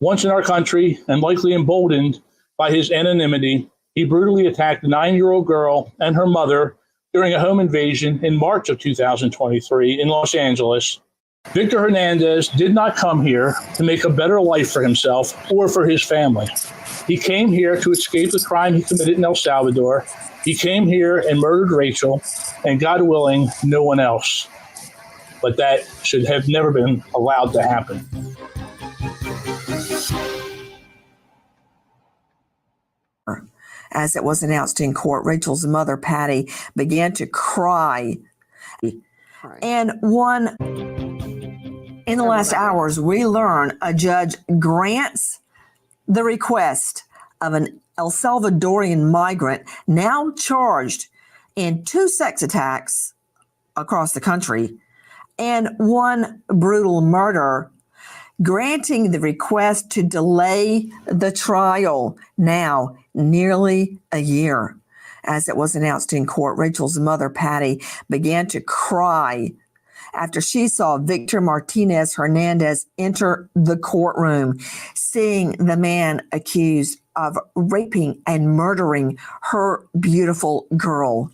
Once in our country, and likely emboldened by his anonymity, he brutally attacked a 9-year-old girl and her mother during a home invasion in March of 2023 in Los Angeles. Victor Hernandez did not come here to make a better life for himself or for his family. He came here to escape the crime he committed in El Salvador. He came here and murdered Rachel, and God willing, no one else. But that should have never been allowed to happen. As it was announced in court, Rachel's mother, Patty, began to cry. And in the last hours, we learn a judge grants the request of an El Salvadorian migrant now charged in 2 sex attacks across the country and 1 brutal murder, granting the request to delay the trial now nearly a year. As it was announced in court, Rachel's mother, Patty, began to cry after she saw Victor Martinez Hernandez enter the courtroom, seeing the man accused of raping and murdering her beautiful girl.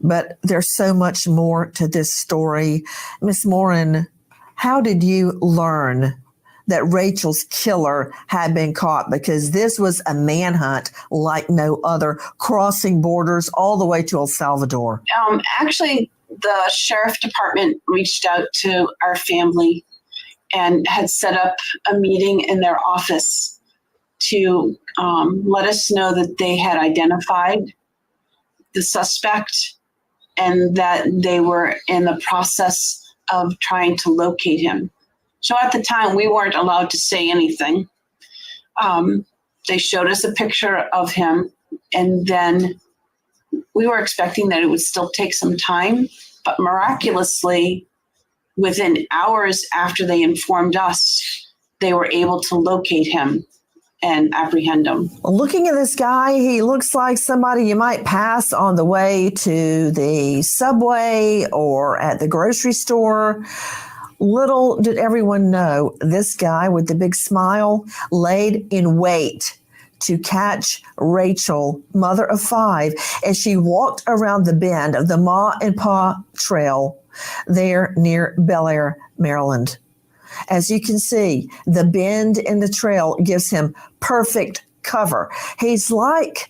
But there's so much more to this story. Miss Morin, how did you learn that Rachel's killer had been caught? Because this was a manhunt like no other, crossing borders all the way to El Salvador. Actually, the sheriff department reached out to our family and had set up a meeting in their office to let us know that they had identified the suspect and that they were in the process of trying to locate him. So at the time, we weren't allowed to say anything. They showed us a picture of him, and then we were expecting that it would still take some time, but miraculously, within hours after they informed us, they were able to locate him and apprehend him. Looking at this guy, he looks like somebody you might pass on the way to the subway or at the grocery store. Little did everyone know, this guy with the big smile laid in wait to catch Rachel, mother of 5, as she walked around the bend of the Ma and Pa Trail there near Bel Air, Maryland. As you can see, the bend in the trail gives him perfect cover. He's like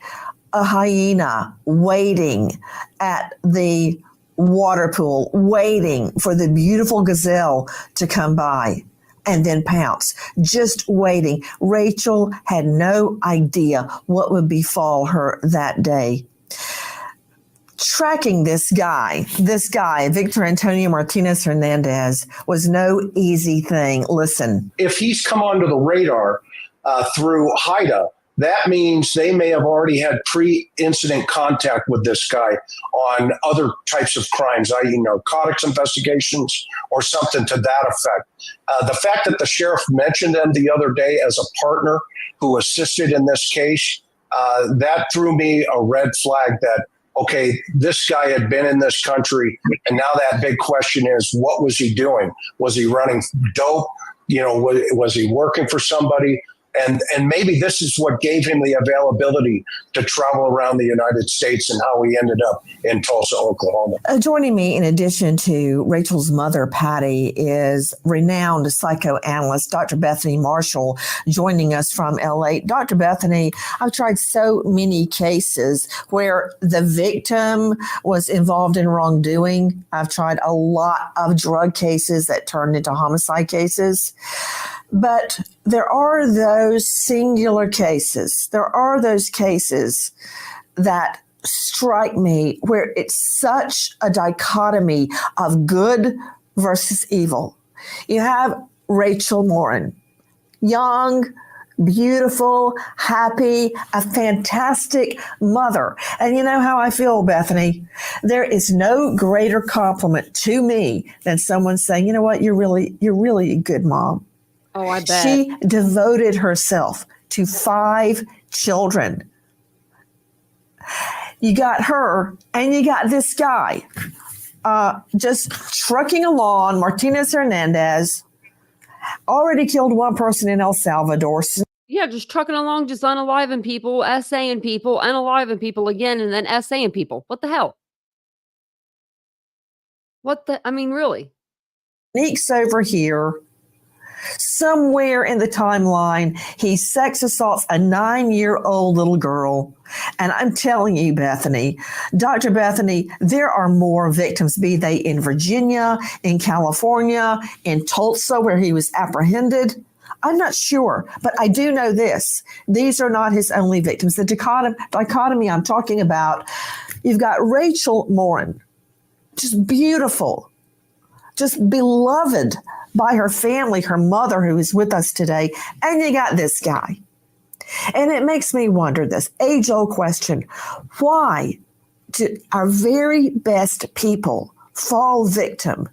a hyena waiting at the water pool, waiting for the beautiful gazelle to come by and then pounce, just waiting. Rachel had no idea what would befall her that day. Tracking this guy, Victor Antonio Martinez Hernandez, was no easy thing. Listen. If he's come onto the radar through HIDA, that means they may have already had pre-incident contact with this guy on other types of crimes, i.e. narcotics investigations or something to that effect. The fact that the sheriff mentioned him the other day as a partner who assisted in this case, that threw me a red flag that, okay, this guy had been in this country, and now that big question is, what was he doing? Was he running dope? Was he working for somebody? And maybe this is what gave him the availability to travel around the United States and how he ended up in Tulsa, Oklahoma. Joining me, in addition to Rachel's mother, Patty, is renowned psychoanalyst Dr. Bethany Marshall, joining us from LA. Dr. Bethany, I've tried so many cases where the victim was involved in wrongdoing. I've tried a lot of drug cases that turned into homicide cases. But there are those singular cases. There are those cases that strike me where it's such a dichotomy of good versus evil. You have Rachel Morin, young, beautiful, happy, a fantastic mother. And you know how I feel, Bethany? There is no greater compliment to me than someone saying, you know what, you're really a good mom. Oh, I bet. She devoted herself to 5 children. You got her and you got this guy just trucking along, Martinez Hernandez, already killed one person in El Salvador. Yeah, just trucking along, just unaliving people, essaying people, unaliving people again, and then essaying people. What the hell? Really? Sneaks over here. Somewhere in the timeline, he sex assaults a 9-year-old little girl. And I'm telling you, Bethany, Dr. Bethany, there are more victims, be they in Virginia, in California, in Tulsa, where he was apprehended. I'm not sure, but I do know this. These are not his only victims. The dichotomy I'm talking about, you've got Rachel Morin, just beautiful, just beloved by her family, her mother, who is with us today, and you got this guy. And it makes me wonder this age-old question: why do our very best people fall victim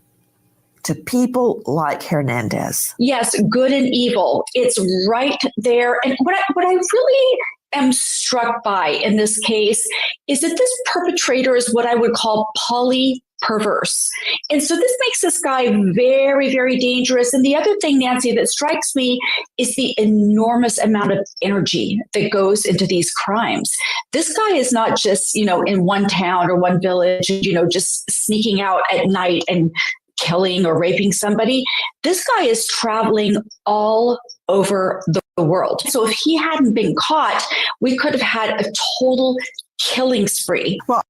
to people like Hernandez? Yes, good and evil. It's right there. And what I really am struck by in this case is that this perpetrator is what I would call polyperverse. And so this makes this guy very, very dangerous. And the other thing, Nancy, that strikes me is the enormous amount of energy that goes into these crimes. This guy is not just, in one town or one village, just sneaking out at night and killing or raping somebody. This guy is traveling all over the world. So if he hadn't been caught, we could have had a total killing spree. Well,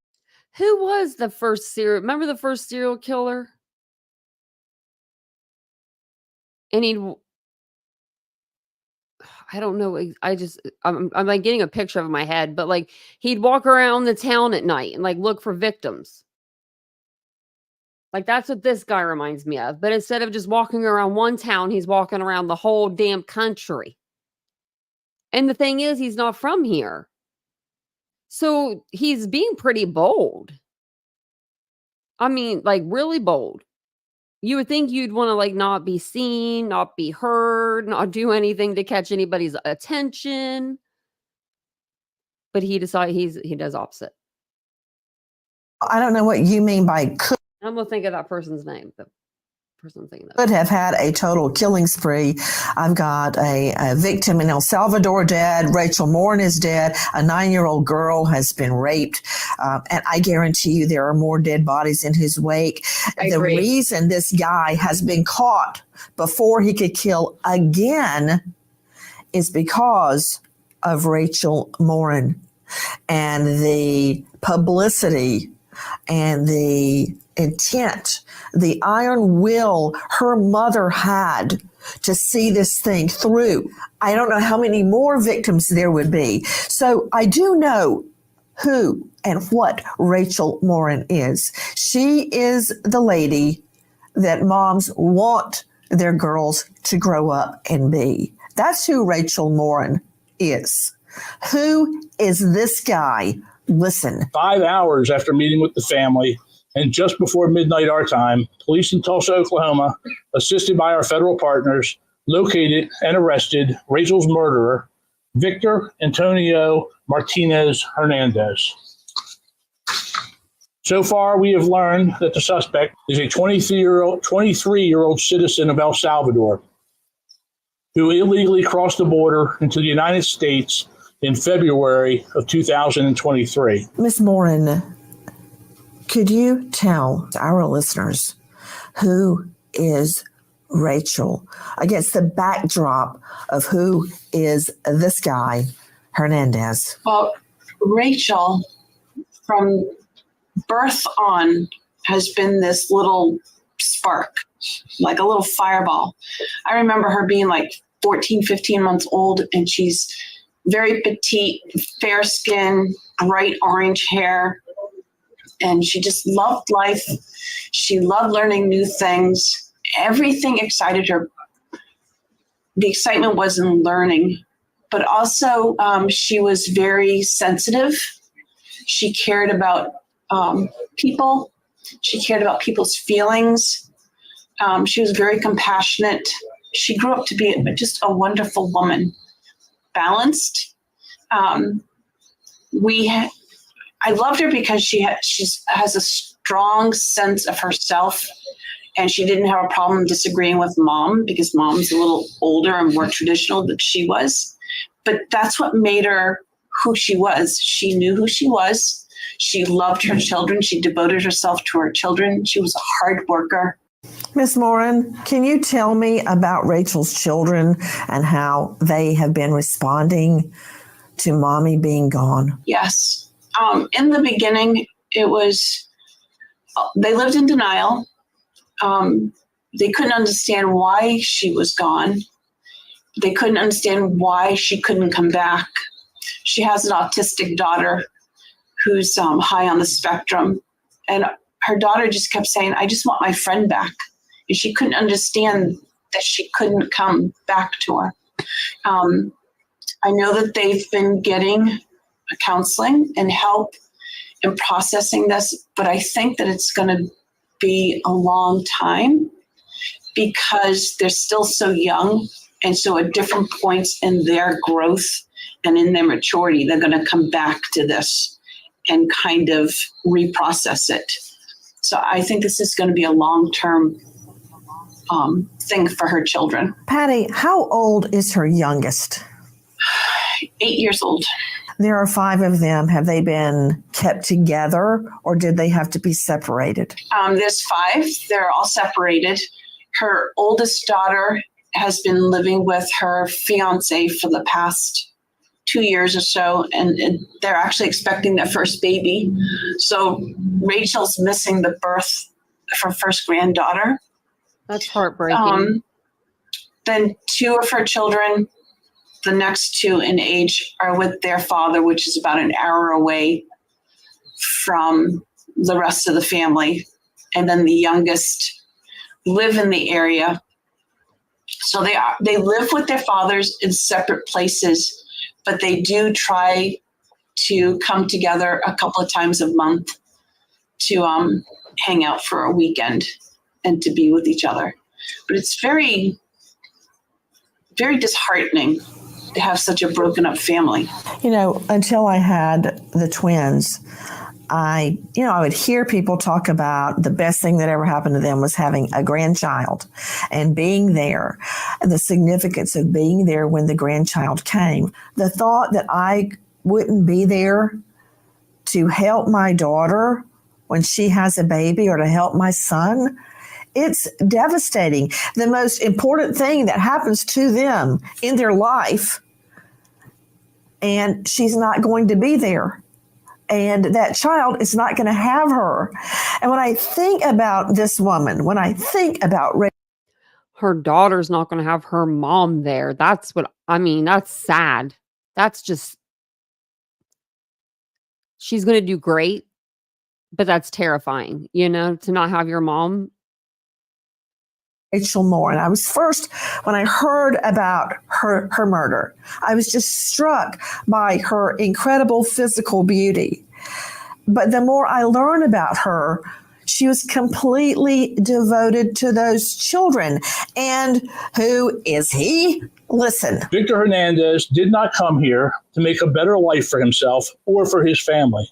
who was the first remember the first serial killer? And I don't know. I'm like getting a picture of it in my head, but like he'd walk around the town at night and like look for victims. Like that's what this guy reminds me of. But instead of just walking around one town, he's walking around the whole damn country. And the thing is, he's not from here. So he's being pretty bold. I mean, like really bold. You would think you'd want to like not be seen, not be heard, not do anything to catch anybody's attention. But he decided he does opposite. I don't know what you mean by I'm gonna think of that person's name. The person I'm thinking of could have had a total killing spree. I've got a victim in El Salvador dead. Rachel Morin is dead. A 9-year-old girl has been raped. And I guarantee you there are more dead bodies in his wake. The reason this guy has been caught before he could kill again is because of Rachel Morin and the publicity and the intent, the iron will her mother had to see this thing through. I don't know how many more victims there would be. So I do know who and what Rachel Morin is. She is the lady that moms want their girls to grow up and be. That's who Rachel Morin is. Who is this guy? Listen. 5 hours after meeting with the family, and just before midnight our time, police in Tulsa, Oklahoma, assisted by our federal partners, located and arrested Rachel's murderer, Victor Antonio Martinez Hernandez. So far, we have learned that the suspect is a 23-year-old citizen of El Salvador who illegally crossed the border into the United States in February of 2023. Ms. Morin, could you tell our listeners who is Rachel against the backdrop of who is this guy, Hernandez? Well, Rachel, from birth on, has been this little spark, like a little fireball. I remember her being like 14, 15 months old, and she's very petite, fair skin, bright orange hair. And she just loved life. She loved learning new things. Everything excited her. The excitement was in learning, but also she was very sensitive. She cared about people. She cared about people's feelings. She was very compassionate. She grew up to be just a wonderful woman, balanced. I loved her because she has a strong sense of herself, and she didn't have a problem disagreeing with mom because mom's a little older and more traditional than she was. But that's what made her who she was. She knew who she was. She loved her children. She devoted herself to her children. She was a hard worker. Ms. Morin, can you tell me about Rachel's children and how they have been responding to mommy being gone? Yes. In the beginning, they lived in denial. They couldn't understand why she was gone. They couldn't understand why she couldn't come back. She has an autistic daughter who's high on the spectrum. And her daughter just kept saying, I just want my friend back. And she couldn't understand that she couldn't come back to her. I know that they've been getting counseling and help in processing this, but I think that it's going to be a long time because they're still so young and so at different points in their growth and in their maturity, they're going to come back to this and kind of reprocess it. So I think this is going to be a long-term thing for her children. Patty, how old is her youngest? 8 years old. There are 5 of them. Have they been kept together or did they have to be separated? There's 5. They're all separated. Her oldest daughter has been living with her fiance for the past 2 years or so, and they're actually expecting their first baby. So Rachel's missing the birth of her first granddaughter. That's heartbreaking. Then 2 of her children, the next 2 in age, are with their father, which is about an hour away from the rest of the family. And then the youngest live in the area. So they live with their fathers in separate places, but they do try to come together a couple of times a month to hang out for a weekend and to be with each other. But it's very, very disheartening to have such a broken up family. You know, until I had the twins, I would hear people talk about the best thing that ever happened to them was having a grandchild and being there, and the significance of being there when the grandchild came. The thought that I wouldn't be there to help my daughter when she has a baby or to help my son, it's devastating. The most important thing that happens to them in their life, and she's not going to be there. And that child is not going to have her. And when I think about this woman, when I think about her daughter's not going to have her mom there. That's sad. That's just, she's going to do great, but that's terrifying, to not have your mom. Rachel Morin. I was first, when I heard about her murder, I was just struck by her incredible physical beauty. But the more I learn about her, she was completely devoted to those children. And who is he? Listen. Victor Hernandez did not come here to make a better life for himself or for his family.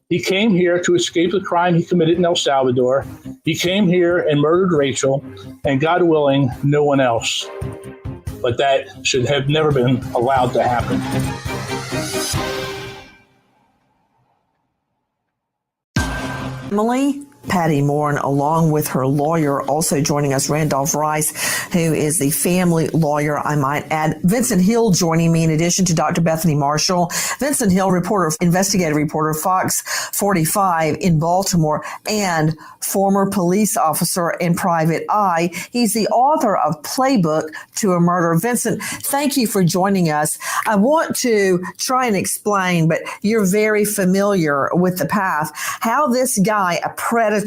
He came here to escape the crime he committed in El Salvador. He came here and murdered Rachel, and God willing, no one else. But that should have never been allowed to happen. Emily, Patty Morin, along with her lawyer, also joining us, Randolph Rice, who is the family lawyer, I might add. Vincent Hill joining me in addition to Dr. Bethany Marshall. Vincent Hill, investigative reporter, Fox 45 in Baltimore, and former police officer and private eye. He's the author of Playbook to a Murder. Vincent, thank you for joining us. I want to try and explain, but you're very familiar with the path, how this guy, a predator,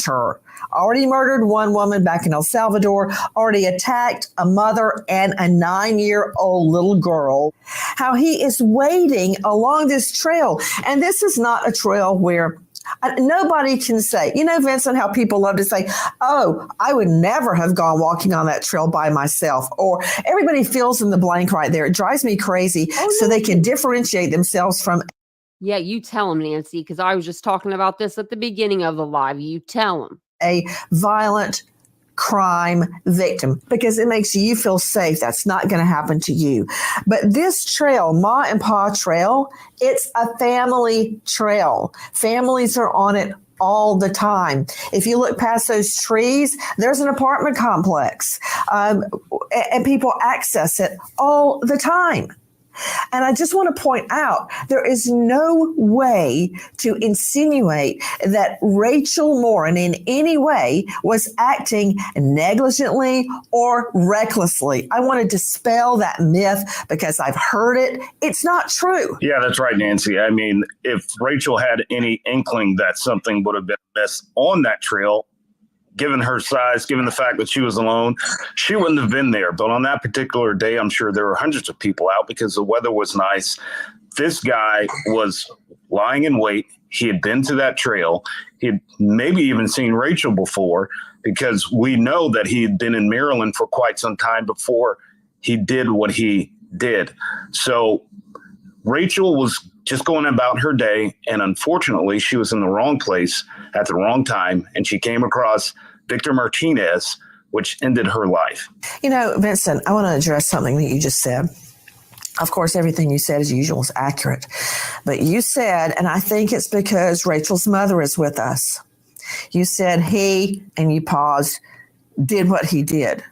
already murdered one woman back in El Salvador, already attacked a mother and a 9-year-old little girl, how he is waiting along this trail. And this is not a trail where nobody can say, Vincent, how people love to say, oh, I would never have gone walking on that trail by myself. Or everybody fills in the blank right there. It drives me crazy. So they can differentiate themselves from. Yeah, you tell him, Nancy, because I was just talking about this at the beginning of the live. You tell him. A violent crime victim, because it makes you feel safe. That's not going to happen to you. But this trail, Ma and Pa Trail, it's a family trail. Families are on it all the time. If you look past those trees, there's an apartment complex, and people access it all the time. And I just want to point out, there is no way to insinuate that Rachel Morin in any way was acting negligently or recklessly. I want to dispel that myth because I've heard it. It's not true. Yeah, that's right, Nancy. I mean, if Rachel had any inkling that something would have been missed on that trail, given her size, given the fact that she was alone, she wouldn't have been there. But on that particular day, I'm sure there were hundreds of people out because the weather was nice. This guy was lying in wait. He had been to that trail. He had maybe even seen Rachel before, because we know that he had been in Maryland for quite some time before he did what he did. So Rachel was just going about her day, and unfortunately, she was in the wrong place at the wrong time, and she came across Victor Martinez, which ended her life. You know, Vincent, I want to address something that you just said. Of course, everything you said as usual is accurate. But you said, and I think it's because Rachel's mother is with us, you said he, and you paused, did what he did.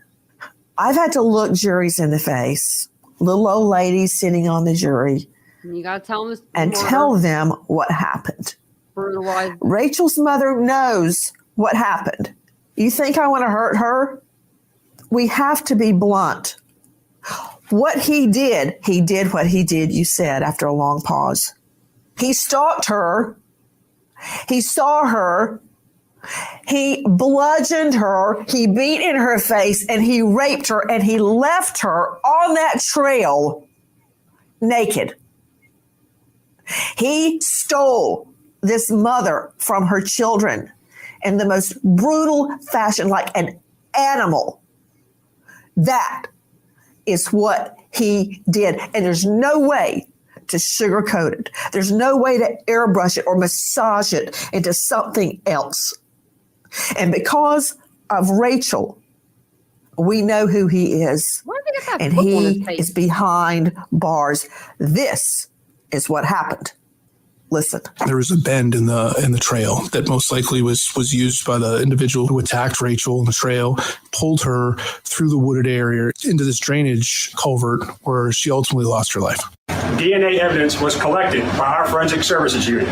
I've had to look juries in the face, little old ladies sitting on the jury, You got to tell them and tell them what happened. brutalized. Rachel's mother knows what happened. You think I want to hurt her? We have to be blunt. What he did what he did, you said after a long pause. He stalked her. He saw her. He bludgeoned her. He beat in her face, and he raped her, and he left her on that trail naked. He stole this mother from her children in the most brutal fashion, like an animal. That is what he did. And there's no way to sugarcoat it. There's no way to airbrush it or massage it into something else. And because of Rachel, we know who he is. Where did he get that And book on his he face? is behind bars. This is what happened. Listen. There was a bend in the trail that most likely was used by the individual who attacked Rachel in the trail, pulled her through the wooded area into this drainage culvert where she ultimately lost her life. DNA evidence was collected by our forensic services unit.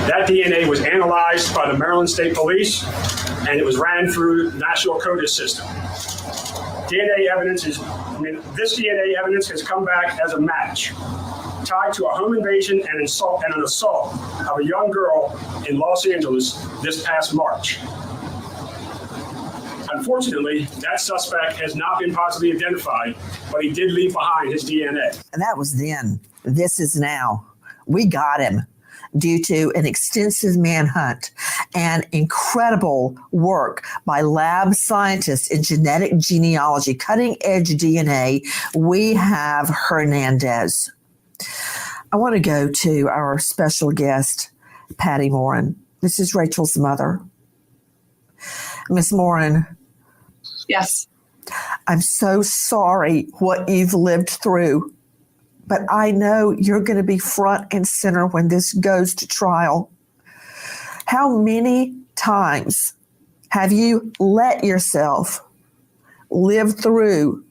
That DNA was analyzed by the Maryland State Police, and it was ran through the National CODIS system. This DNA evidence has come back as a match tied to a home invasion and an assault of a young girl in Los Angeles this past March. Unfortunately, that suspect has not been positively identified, but he did leave behind his DNA. And that was then. This is now. We got him due to an extensive manhunt and incredible work by lab scientists in genetic genealogy, cutting edge DNA. We have Hernandez. I want to go to our special guest, Patty Morin. This is Rachel's mother. Miss Morin. Yes. I'm so sorry what you've lived through, but I know you're going to be front and center when this goes to trial. How many times have you let yourself live through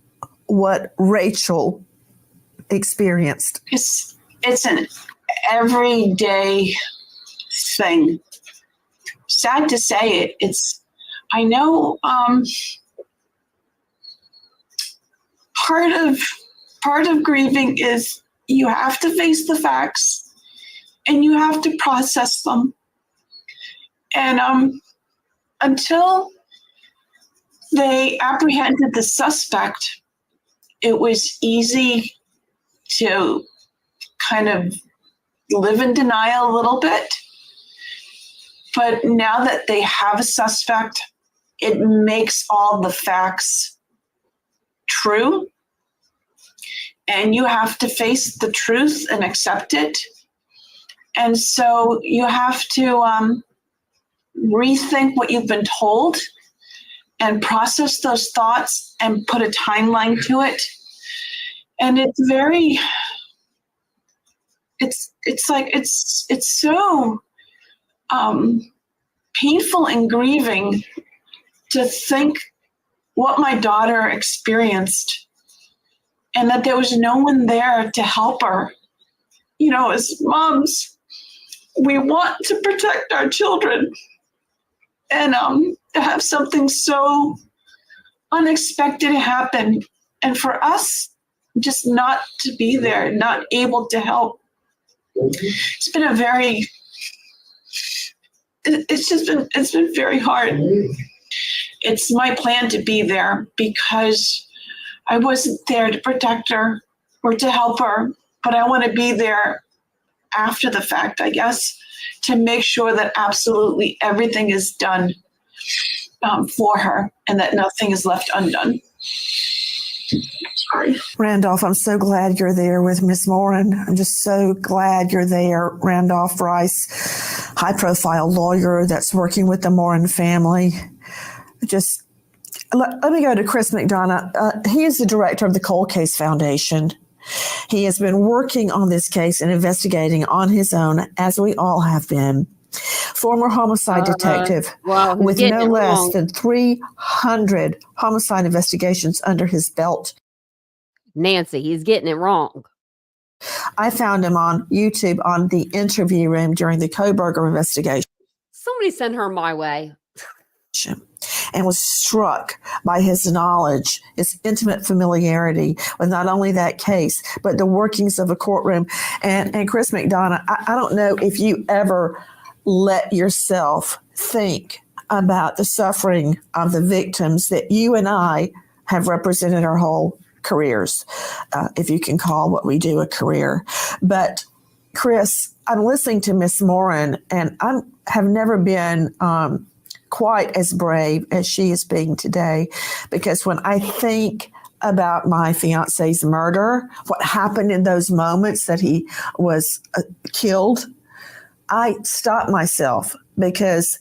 what Rachel experienced? It's an everyday thing. Sad to say it. I know part of grieving is you have to face the facts and you have to process them. And until they apprehended the suspect, it was easy to kind of live in denial a little bit. But now that they have a suspect, it makes all the facts true. And you have to face the truth and accept it. And so you have to rethink what you've been told and process those thoughts and put a timeline to it. And it's so painful and grieving to think what my daughter experienced and that there was no one there to help her. You know, as moms, we want to protect our children, and to have something so unexpected happen, and for us just not to be there, not able to help. It's been it's been very hard. It's my plan to be there because I wasn't there to protect her or to help her, but I want to be there after the fact, I guess, to make sure that absolutely everything is done for her and that nothing is left undone. Randolph, I'm so glad you're there with Miss Morin. I'm just so glad you're there. Randolph Rice, high-profile lawyer that's working with the Morin family. Just let me go to Chris McDonough. He is the director of the Cold Case Foundation. He has been working on this case and investigating on his own, as we all have been. Former homicide detective with no less than 300 homicide investigations under his belt. Nancy, he's getting it wrong. I found him on YouTube on the interview room during the Koberger investigation. Somebody send her my way. And was struck by his knowledge, his intimate familiarity with not only that case, but the workings of a courtroom. And Chris McDonough, I don't know if you ever let yourself think about the suffering of the victims that you and I have represented our whole careers, if you can call what we do a career. But Chris, I'm listening to Miss Morin, and I have never been quite as brave as she is being today, because when I think about my fiance's murder, what happened in those moments that he was killed, I stop myself, because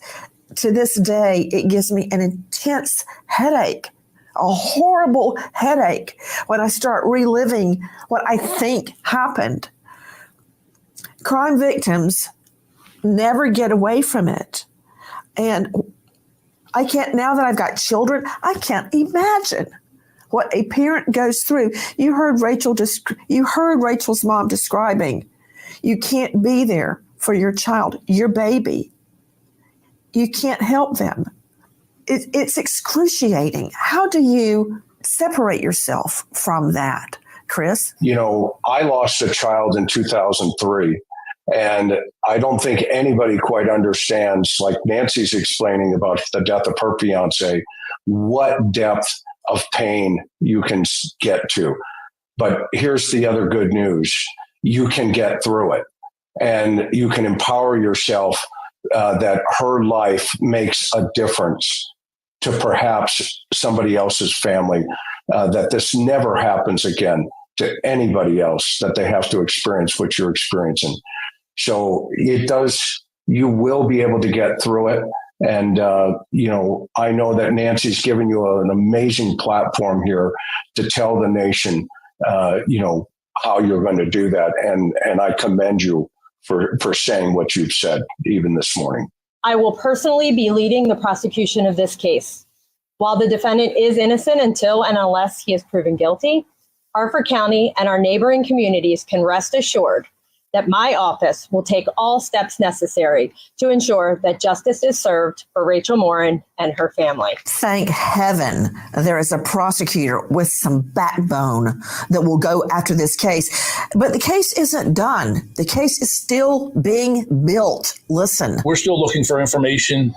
to this day, it gives me an intense headache, a horrible headache, when I start reliving what I think happened. Crime victims never get away from it. And I can't, now that I've got children, I can't imagine what a parent goes through. You heard Rachel's mom describing, you can't be there for your child, your baby. You can't help them. It's excruciating. How do you separate yourself from that, Chris? You know, I lost a child in 2003. And I don't think anybody quite understands, like Nancy's explaining about the death of her fiance, what depth of pain you can get to. But here's the other good news. You can get through it, and you can empower yourself that her life makes a difference to perhaps somebody else's family, that this never happens again to anybody else, that they have to experience what you're experiencing. So it does, you will be able to get through it. And, you know, I know that Nancy's given you an amazing platform here to tell the nation, you know, how you're going to do that. And I commend you for saying what you've said, even this morning. I will personally be leading the prosecution of this case. While the defendant is innocent until and unless he is proven guilty, Harford County and our neighboring communities can rest assured that my office will take all steps necessary to ensure that justice is served for Rachel Morin and her family. Thank heaven there is a prosecutor with some backbone that will go after this case. But the case isn't done. The case is still being built. Listen. We're still looking for information.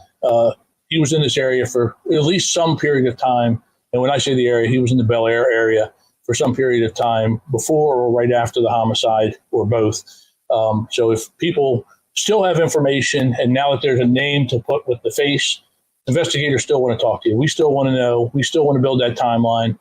He was in this area for at least some period of time. And when I say the area, he was in the Bel Air area for some period of time before or right after the homicide, or both. So if people still have information, and now that there's a name to put with the face, investigators still want to talk to you. We still want to know. We still want to build that timeline,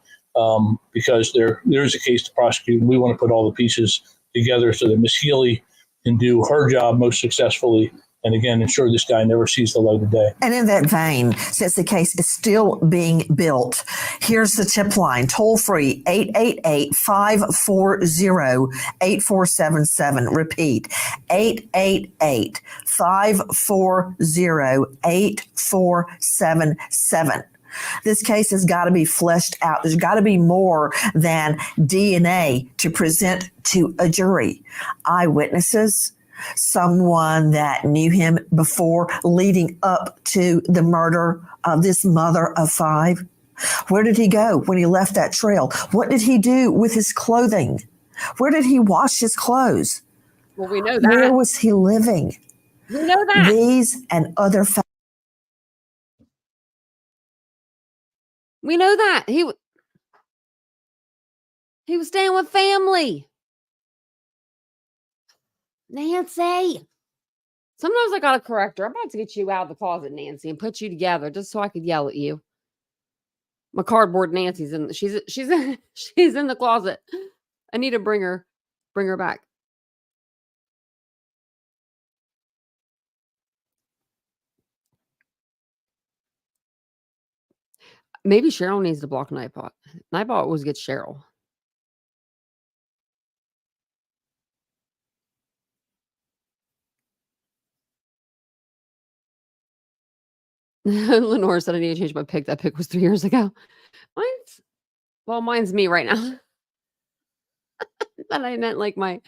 because there is a case to prosecute, and we want to put all the pieces together so that Ms. Healy can do her job most successfully, and again, ensure this guy never sees the light of day. And in that vein, since the case is still being built, here's the tip line, toll free, 888-540-8477. Repeat, 888-540-8477. This case has got to be fleshed out. There's got to be more than DNA to present to a jury. Eyewitnesses, someone that knew him before, leading up to the murder of this mother of five. Where did he go when he left that trail? What did he do with his clothing? Where did he wash his clothes? Well, we know that. Where was he living? We know that. These and other facts. We know that. He was staying with family. Nancy. Sometimes I gotta correct her. I'm about to get you out of the closet, Nancy, and put you together just so I could yell at you. My cardboard Nancy's in. She's she's in the closet. I need to bring her back. Maybe Cheryl needs to block Nightbot. Nightbot always gets Cheryl. Lenore said I need to change my pick. That pick was 3 years ago. Mine's me right now. But I meant like my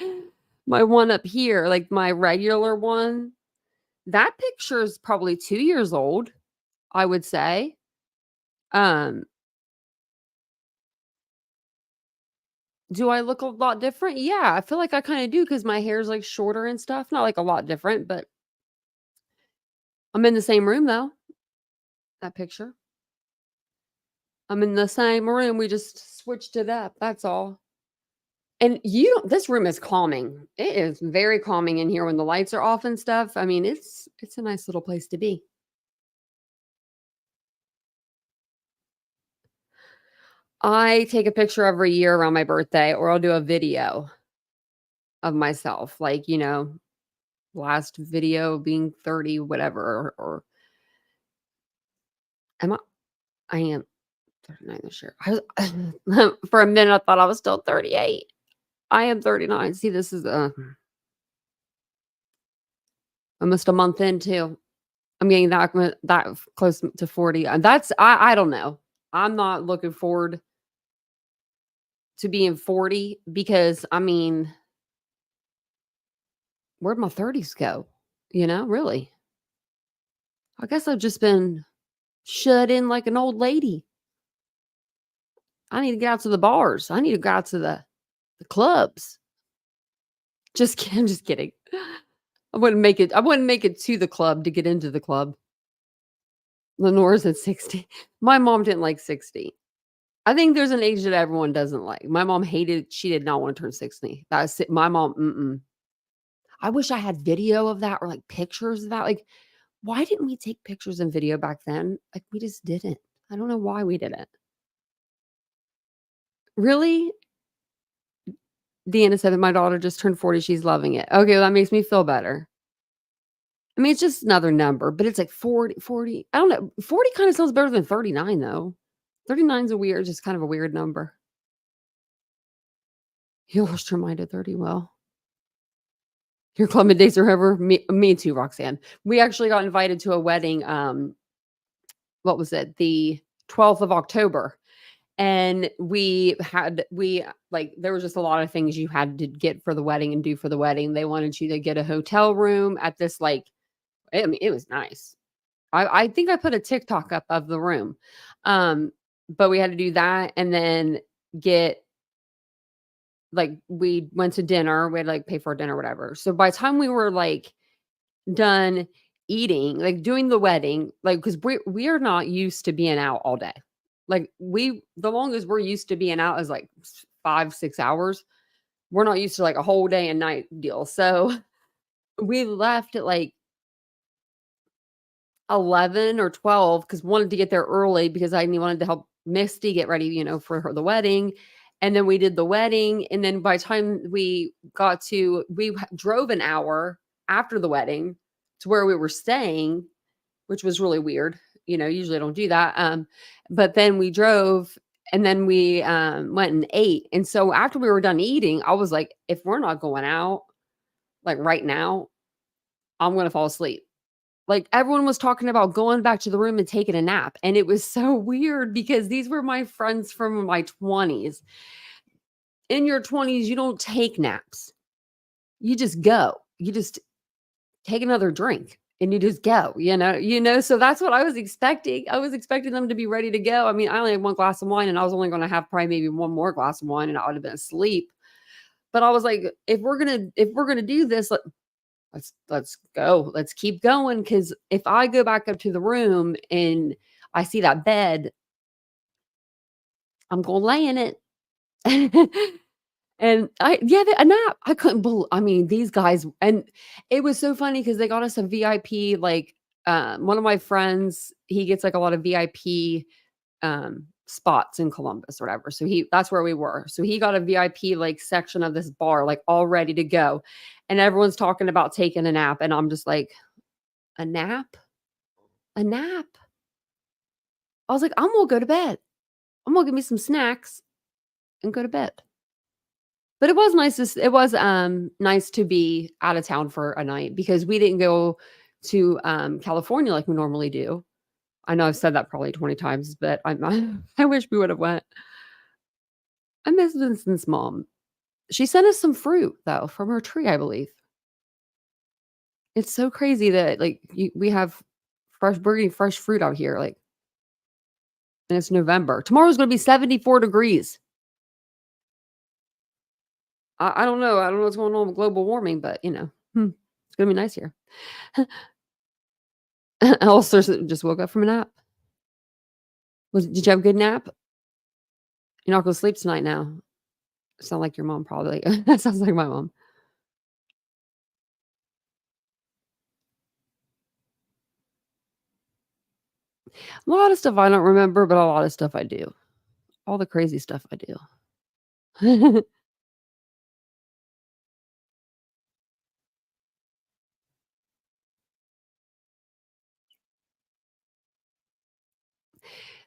one up here, like my regular one. That picture is probably 2 years old, I would say. Do I look a lot different? Yeah, I feel like I kind of do because my hair's like shorter and stuff. Not like a lot different, but I'm in the same room though. That picture. I'm in the same room. We just switched it up. That's all. And this room is calming. It is very calming in here when the lights are off and stuff. I mean, it's a nice little place to be. I take a picture every year around my birthday, or I'll do a video of myself. Like, last video being 30, whatever, or I am 39 this year. For a minute, I thought I was still 38. I am 39. See, this is almost a month in too. I'm getting that close to 40. And I don't know. I'm not looking forward to being 40 because where'd my 30s go? Really. I guess I've just been shut in like an old lady. I need to get out to the bars. I need to go out to the clubs. I'm just kidding. I wouldn't make it to the club to get into the club. Lenore's at 60. My mom didn't like 60. I think there's an age that everyone doesn't like. My mom she did not want to turn 60. That's it. My mom, I wish I had video of that or like pictures of that. Like, why didn't we take pictures and video back then? Like, we just didn't. I don't know why we didn't. Really? Deanna said that my daughter just turned 40. She's loving it. Okay, well, that makes me feel better. I mean, it's just another number, but it's like 40. I don't know. 40 kind of sounds better than 39, though. 39 is just kind of a weird number. You lost your mind at 30. Well, your club days are over. Me too, Roxanne. We actually got invited to a wedding. What was it? The 12th of October. And there was just a lot of things you had to get for the wedding and do for the wedding. They wanted you to get a hotel room at this, it was nice. I think I put a TikTok up of the room. But we had to do that and then we went to dinner. We had to pay for a dinner or whatever. So by the time we were done eating, doing the wedding, because we are not used to being out all day. The longest we're used to being out is 5-6 hours. We're not used to a whole day and night deal. So we left at 11 or 12 because wanted to get there early because I wanted to help Misty get ready, for the wedding. And then we did the wedding. And then by the time we drove an hour after the wedding to where we were staying, which was really weird. Usually I don't do that. But then we drove and then we went and ate. And so after we were done eating, I was like, if we're not going out right now, I'm going to fall asleep. Everyone was talking about going back to the room and taking a nap. And it was so weird because these were my friends from my 20s. In your 20s, you don't take naps. You just go. You just take another drink. And you just go, so that's what I was expecting. I was expecting them to be ready to go. I mean, I only had one glass of wine and I was only going to have probably maybe one more glass of wine and I would have been asleep. But I was like, if we're going to do this, let's go. Let's keep going. Cause if I go back up to the room and I see that bed, I'm going to lay in it. And a nap. I couldn't believe, these guys, and it was so funny because they got us a VIP, one of my friends, he gets a lot of VIP spots in Columbus or whatever. So that's where we were. So he got a VIP like section of this bar, like all ready to go. And everyone's talking about taking a nap. And I'm just like, a nap? A nap? I was like, I'm gonna go to bed. I'm gonna get me some snacks and go to bed. But it was nice to be out of town for a night because we didn't go to California like we normally do. I know I've said that probably 20 times, but I wish we would have went. I miss Vincent's mom. She sent us some fruit though from her tree, I believe. It's so crazy that like we have we're getting fresh fruit out here, like, and it's November. Tomorrow's going to be 74 degrees. I don't know. I don't know what's going on with global warming, but it's going to be nice here. Also, just woke up from a nap. Did you have a good nap? You're not going to sleep tonight now. Sound like your mom, probably. That sounds like my mom. A lot of stuff I don't remember, but a lot of stuff I do. All the crazy stuff I do.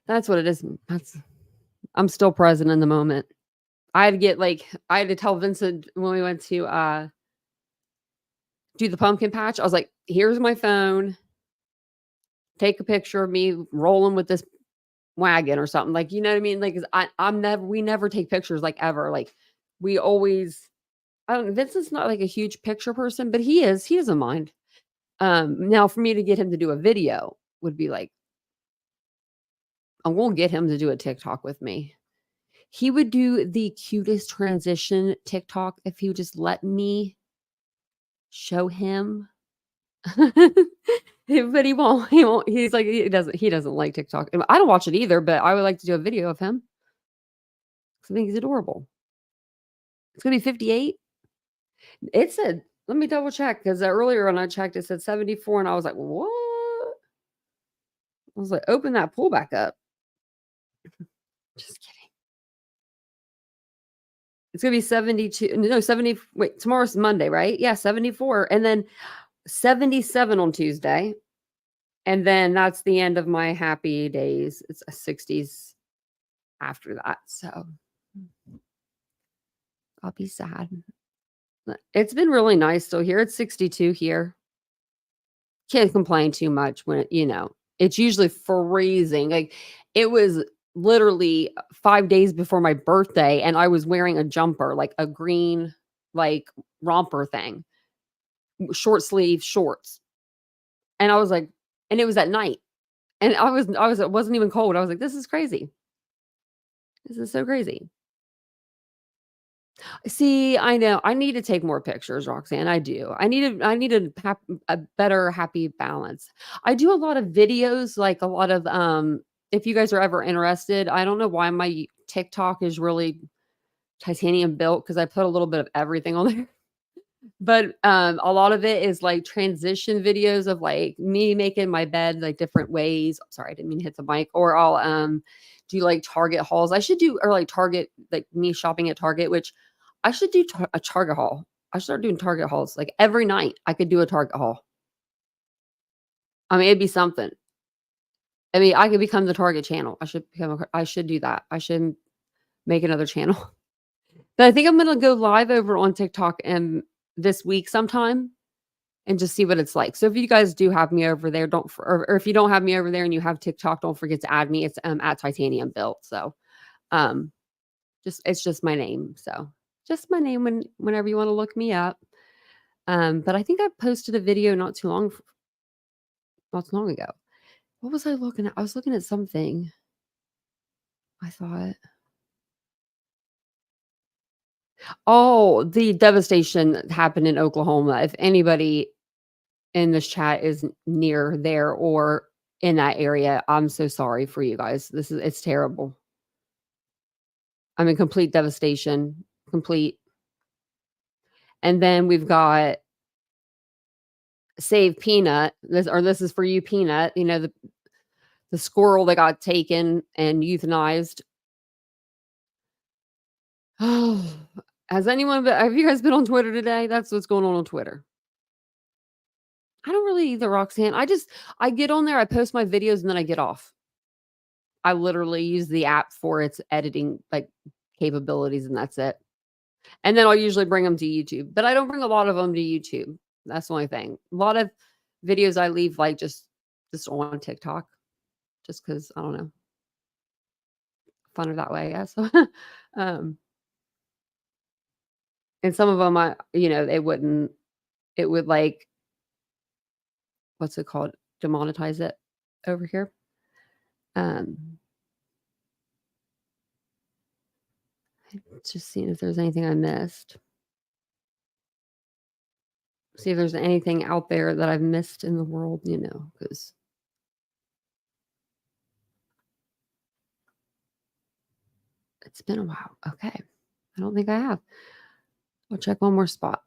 That's what it is. I'm still present in the moment. I had to tell Vincent when we went to do the pumpkin patch. I was like, here's my phone. Take a picture of me rolling with this wagon or something. Like, you know what I mean? Like, we never take pictures like ever. Like we always, Vincent's not like a huge picture person, but he doesn't mind. Now for me to get him to do a video would be like, I won't get him to do a TikTok with me. He would do the cutest transition TikTok if he would just let me show him. But he won't. He's like, he doesn't like TikTok. I don't watch it either, but I would like to do a video of him. I think he's adorable. It's gonna be 58. It said, let me double check, because earlier when I checked, it said 74, and I was like, what? I was like, open that pool back up. Just kidding. It's gonna be 72. No, 70. Wait, tomorrow's Monday, right? Yeah, 74, and then 77 on Tuesday, and then that's the end of my happy days. It's a 60s after that, so I'll be sad. It's been really nice still here. It's 62 here. Can't complain too much when it's usually freezing. Like it was literally 5 days before my birthday, and I was wearing a jumper, like a green like romper thing, short sleeve shorts, and I was like, and it was at night, and it wasn't even cold. I was like, this is crazy. This is so crazy. See, I know I need to take more pictures, Roxanne. I do. I need a better happy balance. I do a lot of videos, like a lot of if you guys are ever interested, I don't know why my TikTok is really titanium built, because I put a little bit of everything on there. But a lot of it is like transition videos of like me making my bed like different ways. Sorry, I didn't mean to hit the mic. Or I'll do like Target hauls. I should do, or like Target, like me shopping at Target, which I should do a Target haul. I should start doing Target hauls. Like every night I could do a Target haul. I mean, it'd be something. I mean, I could become the Target channel. I should do that. I should make another channel. But I think I'm going to go live over on TikTok and this week sometime and just see what it's like. So if you guys do have me over there, or if you don't have me over there and you have TikTok, don't forget to add me. It's at TitaniumBuilt. So it's just my name. So just my name whenever you want to look me up. But I think I posted a video not too long ago. What was I looking at? I was looking at something. I thought, oh, the devastation that happened in Oklahoma. If anybody in this chat is near there or in that area, I'm so sorry for you guys. It's terrible. I'm in complete devastation. Complete. And then we've got Save Peanut. This is for you, Peanut. the squirrel that got taken and euthanized. Oh, have you guys been on Twitter today? That's what's going on Twitter. I don't really either, Roxanne. I get on there, I post my videos, and then I get off. I literally use the app for its editing like capabilities, and that's it. And then I'll usually bring them to YouTube, but I don't bring a lot of them to YouTube. That's the only thing. A lot of videos I leave like just on TikTok, just because I don't know, funner that way, I guess. And some of them, it would like, what's it called? Demonetize it over here. Just seeing if there's anything I missed. See if there's anything out there that I've missed in the world, because it's been a while. Okay. I don't think I have. I'll check one more spot.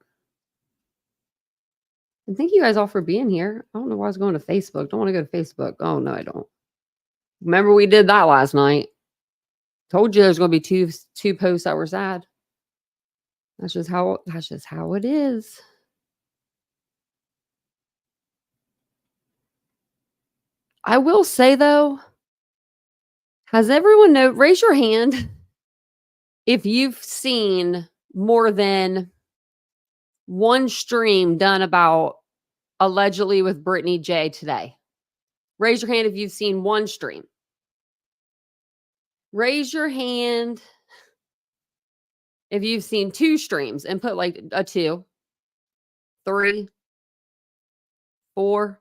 And thank you guys all for being here. I don't know why I was going to Facebook. Don't want to go to Facebook. Oh, no, I don't. Remember we did that last night. Told you there's going to be two posts that were sad. That's just how it is. I will say though, has everyone raise your hand if you've seen more than one stream done about allegedly with Brittany J today. Raise your hand if you've seen one stream. Raise your hand if you've seen two streams and put like a 2, 3, 4.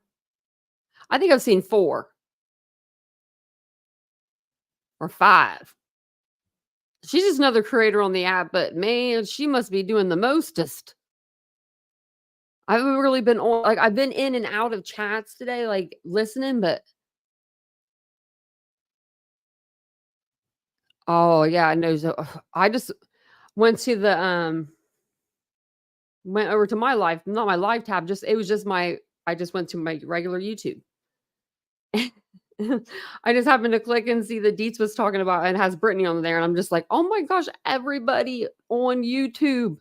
I think I've seen 4 or 5. She's just another creator on the app, but man, she must be doing the mostest. I haven't really been on, like, I've been in and out of chats today, like listening, but oh yeah, I know. So I just went to the went over to my live, not my live tab, I just went to my regular YouTube. I just happened to click and see the Deets was talking about and has Brittany on there, and I'm just like, oh my gosh, everybody on YouTube.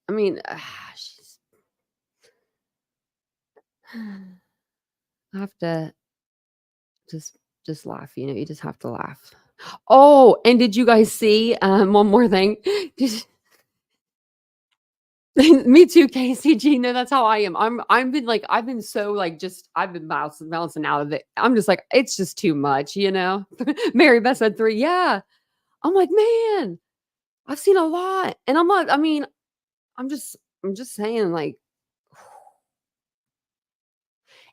I mean, she's I have to just laugh, you just have to laugh. Oh, and did you guys see one more thing? Me too, KCG. No, that's how I am. I've been so like I've been bouncing out of it. I'm just like, it's just too much, Mary Beth said 3. Yeah. I'm like, man, I've seen a lot. And I'm just saying, like,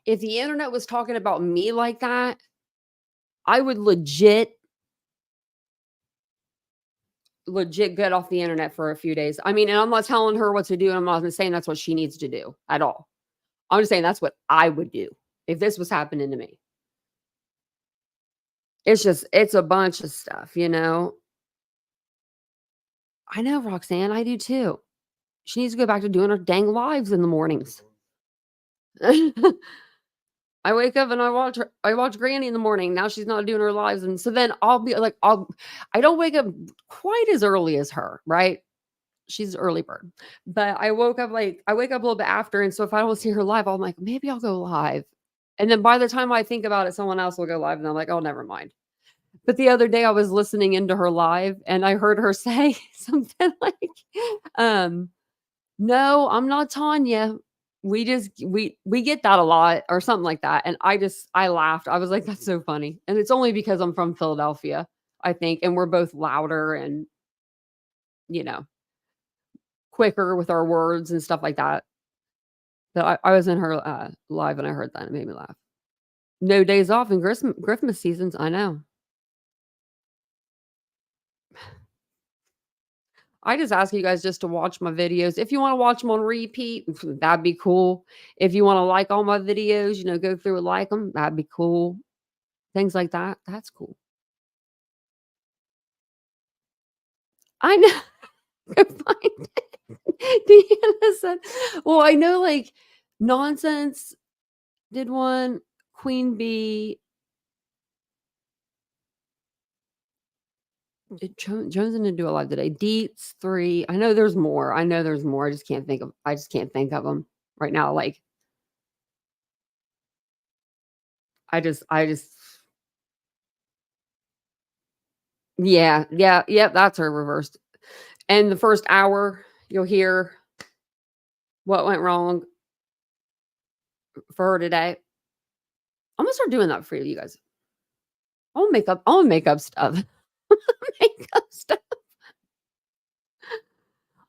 if the internet was talking about me like that, I would legit get off the internet for a few days. I mean, and I'm not telling her what to do, and I'm not saying that's what she needs to do at all. I'm just saying that's what I would do if this was happening to me. It's a bunch of stuff, I know, Roxanne, I do too. She needs to go back to doing her dang lives in the mornings. I wake up and I watch Granny in the morning. Now she's not doing her lives. And so then I'll be like, I don't wake up quite as early as her, right? She's an early bird, but I wake up a little bit after. And so if I don't see her live, I'm like, maybe I'll go live. And then by the time I think about it, someone else will go live. And I'm like, oh, never mind. But the other day I was listening into her live and I heard her say something like, no, I'm not Tanya. We get that a lot or something like that. And I laughed. I was like, that's so funny. And it's only because I'm from Philadelphia, I think. And we're both louder and, quicker with our words and stuff like that. But I was in her live and I heard that. It made me laugh. No days off in Christmas seasons. I know. I just ask you guys just to watch my videos. If you want to watch them on repeat, that'd be cool. If you want to like all my videos, go through and like them, that'd be cool. Things like that. That's cool. I know. Go find it. Deanna said, well, I know like nonsense did one. Queen Bee. Jones didn't do a lot today. Deets 3. I know there's more. I just can't think of them right now. Like I just yeah, that's her reversed. And the first hour you'll hear what went wrong for her today. I'm gonna start doing that for you guys. I'll make up stuff. Makeup stuff.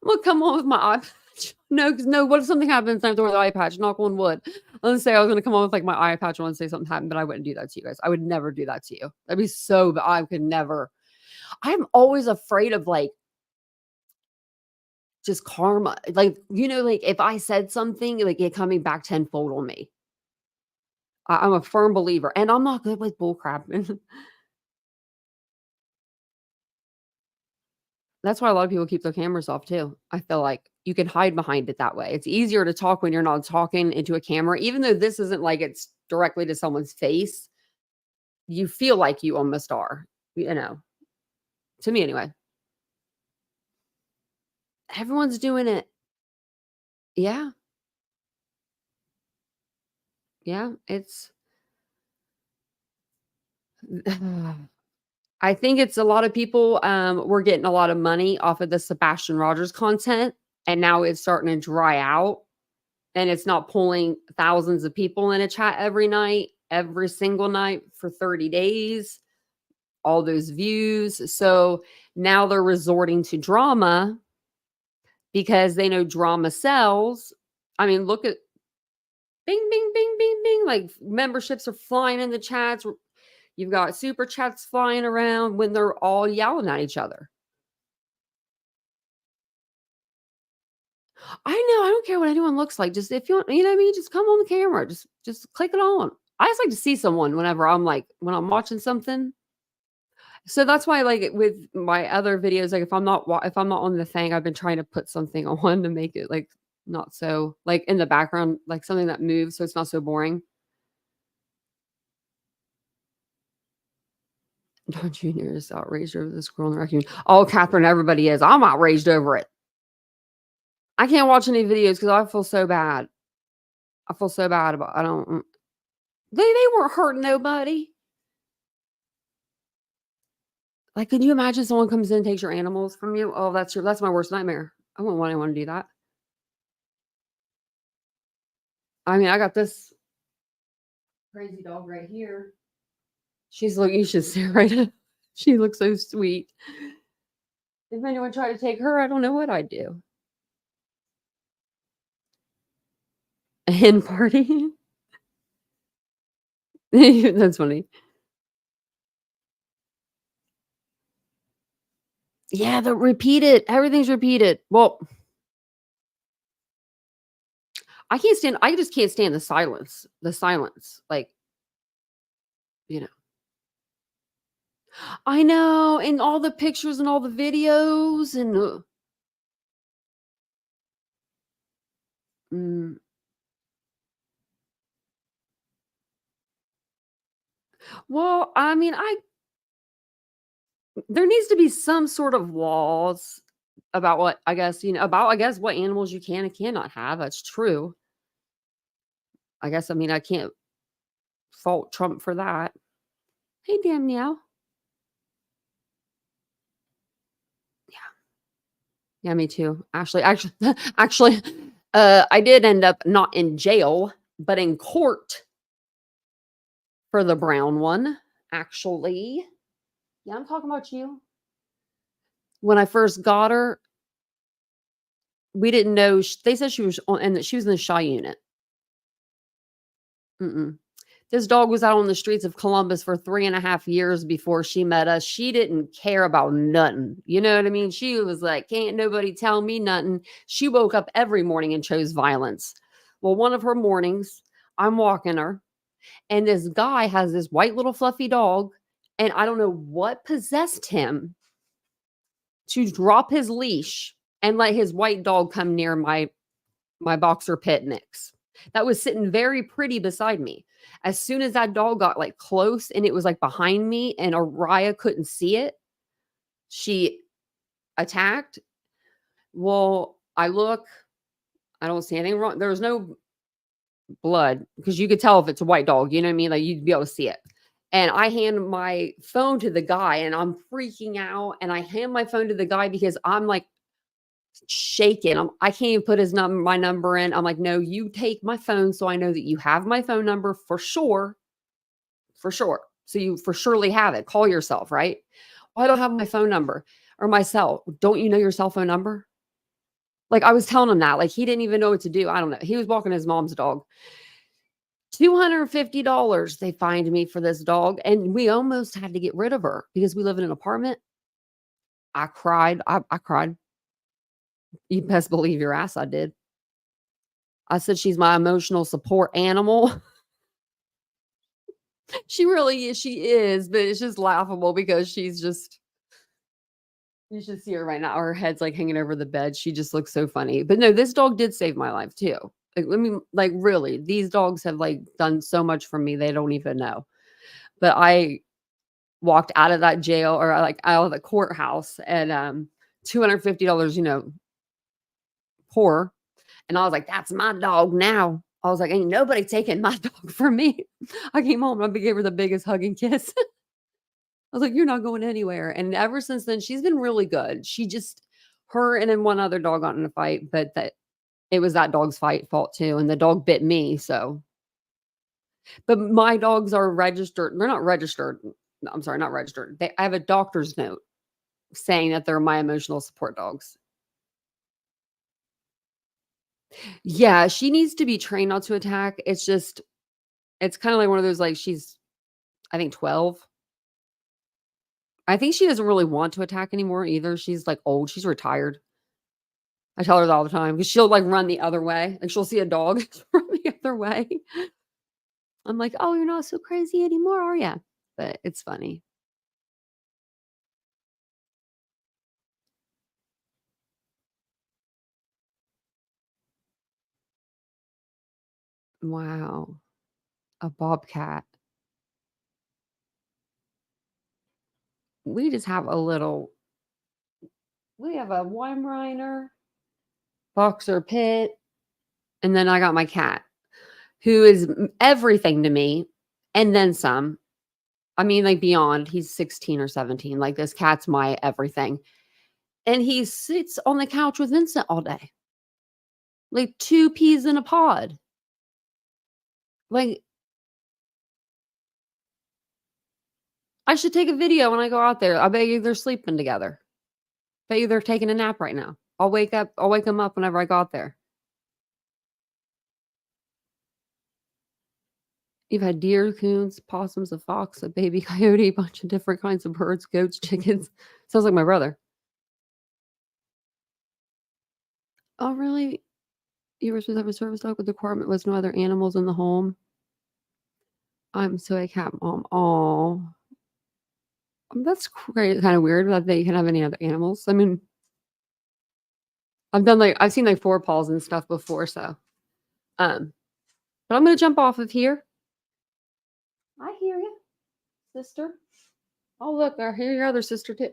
I'm gonna come on with my eye patch. No, what if something happens and I have to wear the eye patch? Knock on wood. Let's say I was gonna come on with like my eye patch on and say something happened, but I wouldn't do that to you guys. I would never do that to you. That'd be so bad. I could never. I'm always afraid of like just karma. Like, like if I said something, like it coming back tenfold on me. I'm a firm believer, and I'm not good with bullcrap. That's why a lot of people keep their cameras off too. I feel like you can hide behind it that way. It's easier to talk when you're not talking into a camera, even though this isn't like it's directly to someone's face. You feel like you almost are, to me anyway. Everyone's doing it. Yeah. Yeah, it's I think it's a lot of people were getting a lot of money off of the Sebastian Rogers content, and now it's starting to dry out, and it's not pulling thousands of people in a chat every night, every single night for 30 days, all those views. So now they're resorting to drama because they know drama sells. I mean, look at bing, bing, bing, bing, bing. Like memberships are flying in the chats. You've got super chats flying around when they're all yelling at each other. I know. I don't care what anyone looks like. Just if you want, what I mean? Just come on the camera. Just click it on. I just like to see someone whenever when I'm watching something. So that's why, like with my other videos, like if I'm not on the thing, I've been trying to put something on to make it like not so like in the background, like something that moves, so it's not so boring. Don Jr. is outraged over the squirrel in the raccoon. Oh, Catherine, everybody is. I'm outraged over it. I can't watch any videos because I feel so bad. I feel so bad about. I don't. They weren't hurting nobody. Like, can you imagine someone comes in and takes your animals from you? Oh, that's my worst nightmare. I wouldn't want anyone to do that. I mean, I got this crazy dog right here. You should see her right now. She looks so sweet. If anyone tried to take her, I don't know what I'd do. A hen party? That's funny. Yeah, the repeated. Everything's repeated. Well, I just can't stand the silence. The silence. Like, I know, and all the pictures and all the videos and well, I mean, there needs to be some sort of laws about what I guess what animals you can and cannot have. That's true. I guess I can't fault Trump for that. Hey, Danielle. Yeah, me too. Actually, I did end up not in jail, but in court for the brown one. Actually, yeah, I'm talking about you. When I first got her, we didn't know. They said she was in the shy unit. This dog was out on the streets of Columbus for 3.5 years before she met us. She didn't care about nothing. You know what I mean? She was like, can't nobody tell me nothing. She woke up every morning and chose violence. Well, one of her mornings, I'm walking her, and this guy has this white little fluffy dog, and I don't know what possessed him to drop his leash and let his white dog come near my boxer pit mix. that was sitting very pretty beside me. As soon as that dog got like close and it was like behind me and Araya couldn't see it, she attacked. Well, I look, I don't see anything wrong. There was no blood because you could tell if it's a white dog, you know what I mean? Like you'd be able to see it. And I hand my phone to the guy and I'm freaking out. And I hand my phone to the guy because I'm like shaking. I can't even put my number in. I'm like, no, you take my phone so I know that you have my phone number for sure. For sure. So you for surely have it. Call yourself, right? Well, I don't have my phone number or my cell. Don't you know your cell phone number? Like I was telling him that. Like he didn't even know what to do. I don't know. He was walking his mom's dog. $250 they fined me for this dog. And we almost had to get rid of her because we live in an apartment. I cried. I cried. You best believe your ass I did. I said, she's my emotional support animal. She really is. She is, but it's just laughable because she's just, you should see her right now. Her head's like hanging over the bed. She just looks so funny. But no, this dog did save my life too. Like, I mean, like really, these dogs have like done so much for me. They don't even know. But I walked out of that jail or like out of the courthouse and $250, you know, poor. And I was like, that's my dog now. I was like, ain't nobody taking my dog from me. I came home and I gave her the biggest hug and kiss. I was like, you're not going anywhere. And ever since then, she's been really good. She just, her and then one other dog got in a fight, but it was that dog's fault too. And the dog bit me. So, but my dogs are registered. They're not registered. I'm sorry, not registered. I have a doctor's note saying that they're my emotional support dogs. Yeah, she needs to be trained not to attack. It's just, it's kind of like one of those, like she's, I think 12. I think she doesn't really want to attack anymore either. She's like old. She's retired. I tell her that all the time because she'll like run the other way. Like she'll see a dog run the other way. I'm like, oh, you're not so crazy anymore, are you? But it's funny. Wow. A bobcat. We just have we have a Weimaraner, boxer pit, and then I got my cat, who is everything to me, and then some. I mean, like beyond, he's 16 or 17. Like this cat's my everything. And he sits on the couch with Vincent all day. Like 2 peas in a pod. Like, I should take a video when I go out there. I bet you they're sleeping together. Bet you they're taking a nap right now. I'll wake them up whenever I go out there. You've had deer, coons, possums, a fox, a baby coyote, a bunch of different kinds of birds, goats, chickens. Sounds like my brother. Oh, really? You were supposed to have a service dog, but the requirement was no other animals in the home. I'm so a cat mom. Oh, that's great. Kind of weird that you can have any other animals. I mean, I've seen like 4 paws and stuff before, so but I'm gonna jump off of here. I hear you, sister. Oh, look, I hear your other sister too.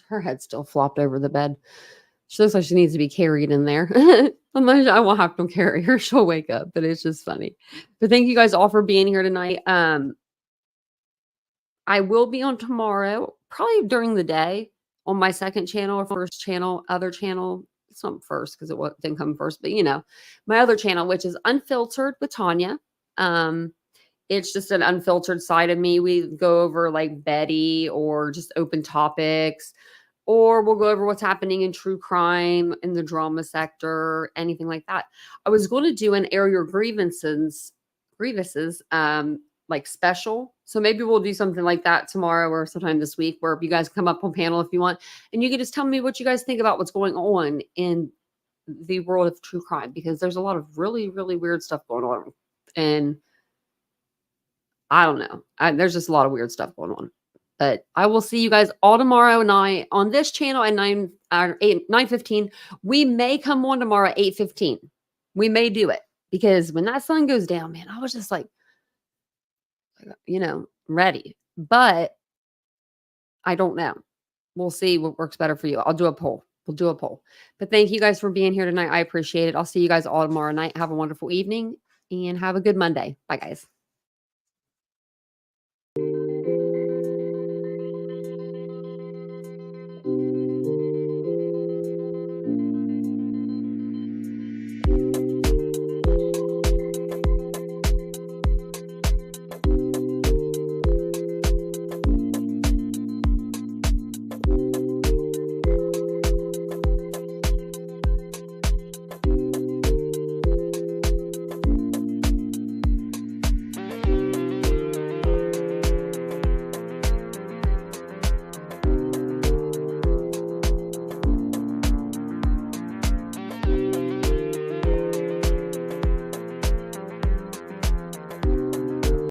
Her head's still flopped over the bed. She looks like she needs to be carried in there. I won't have to carry her. She'll wake up, but it's just funny. But thank you guys all for being here tonight. I will be on tomorrow, probably during the day on my second channel or first channel, other channel. It's not first because it didn't come first, but you know, my other channel, which is Unfiltered with Tanya. It's just an unfiltered side of me. We go over like Betty or just open topics, or we'll go over what's happening in true crime in the drama sector, anything like that. I was going to do an air your grievances, like special. So maybe we'll do something like that tomorrow or sometime this week where you guys come up on panel if you want, and you can just tell me what you guys think about what's going on in the world of true crime, because there's a lot of really, really weird stuff going on. And I don't know. There's just a lot of weird stuff going on. But I will see you guys all tomorrow night on this channel at 9:15. We may come on tomorrow at 8:15. We may do it because when that sun goes down, man, I was just like, ready. But I don't know. We'll see what works better for you. I'll do a poll. We'll do a poll. But thank you guys for being here tonight. I appreciate it. I'll see you guys all tomorrow night. Have a wonderful evening and have a good Monday. Bye, guys.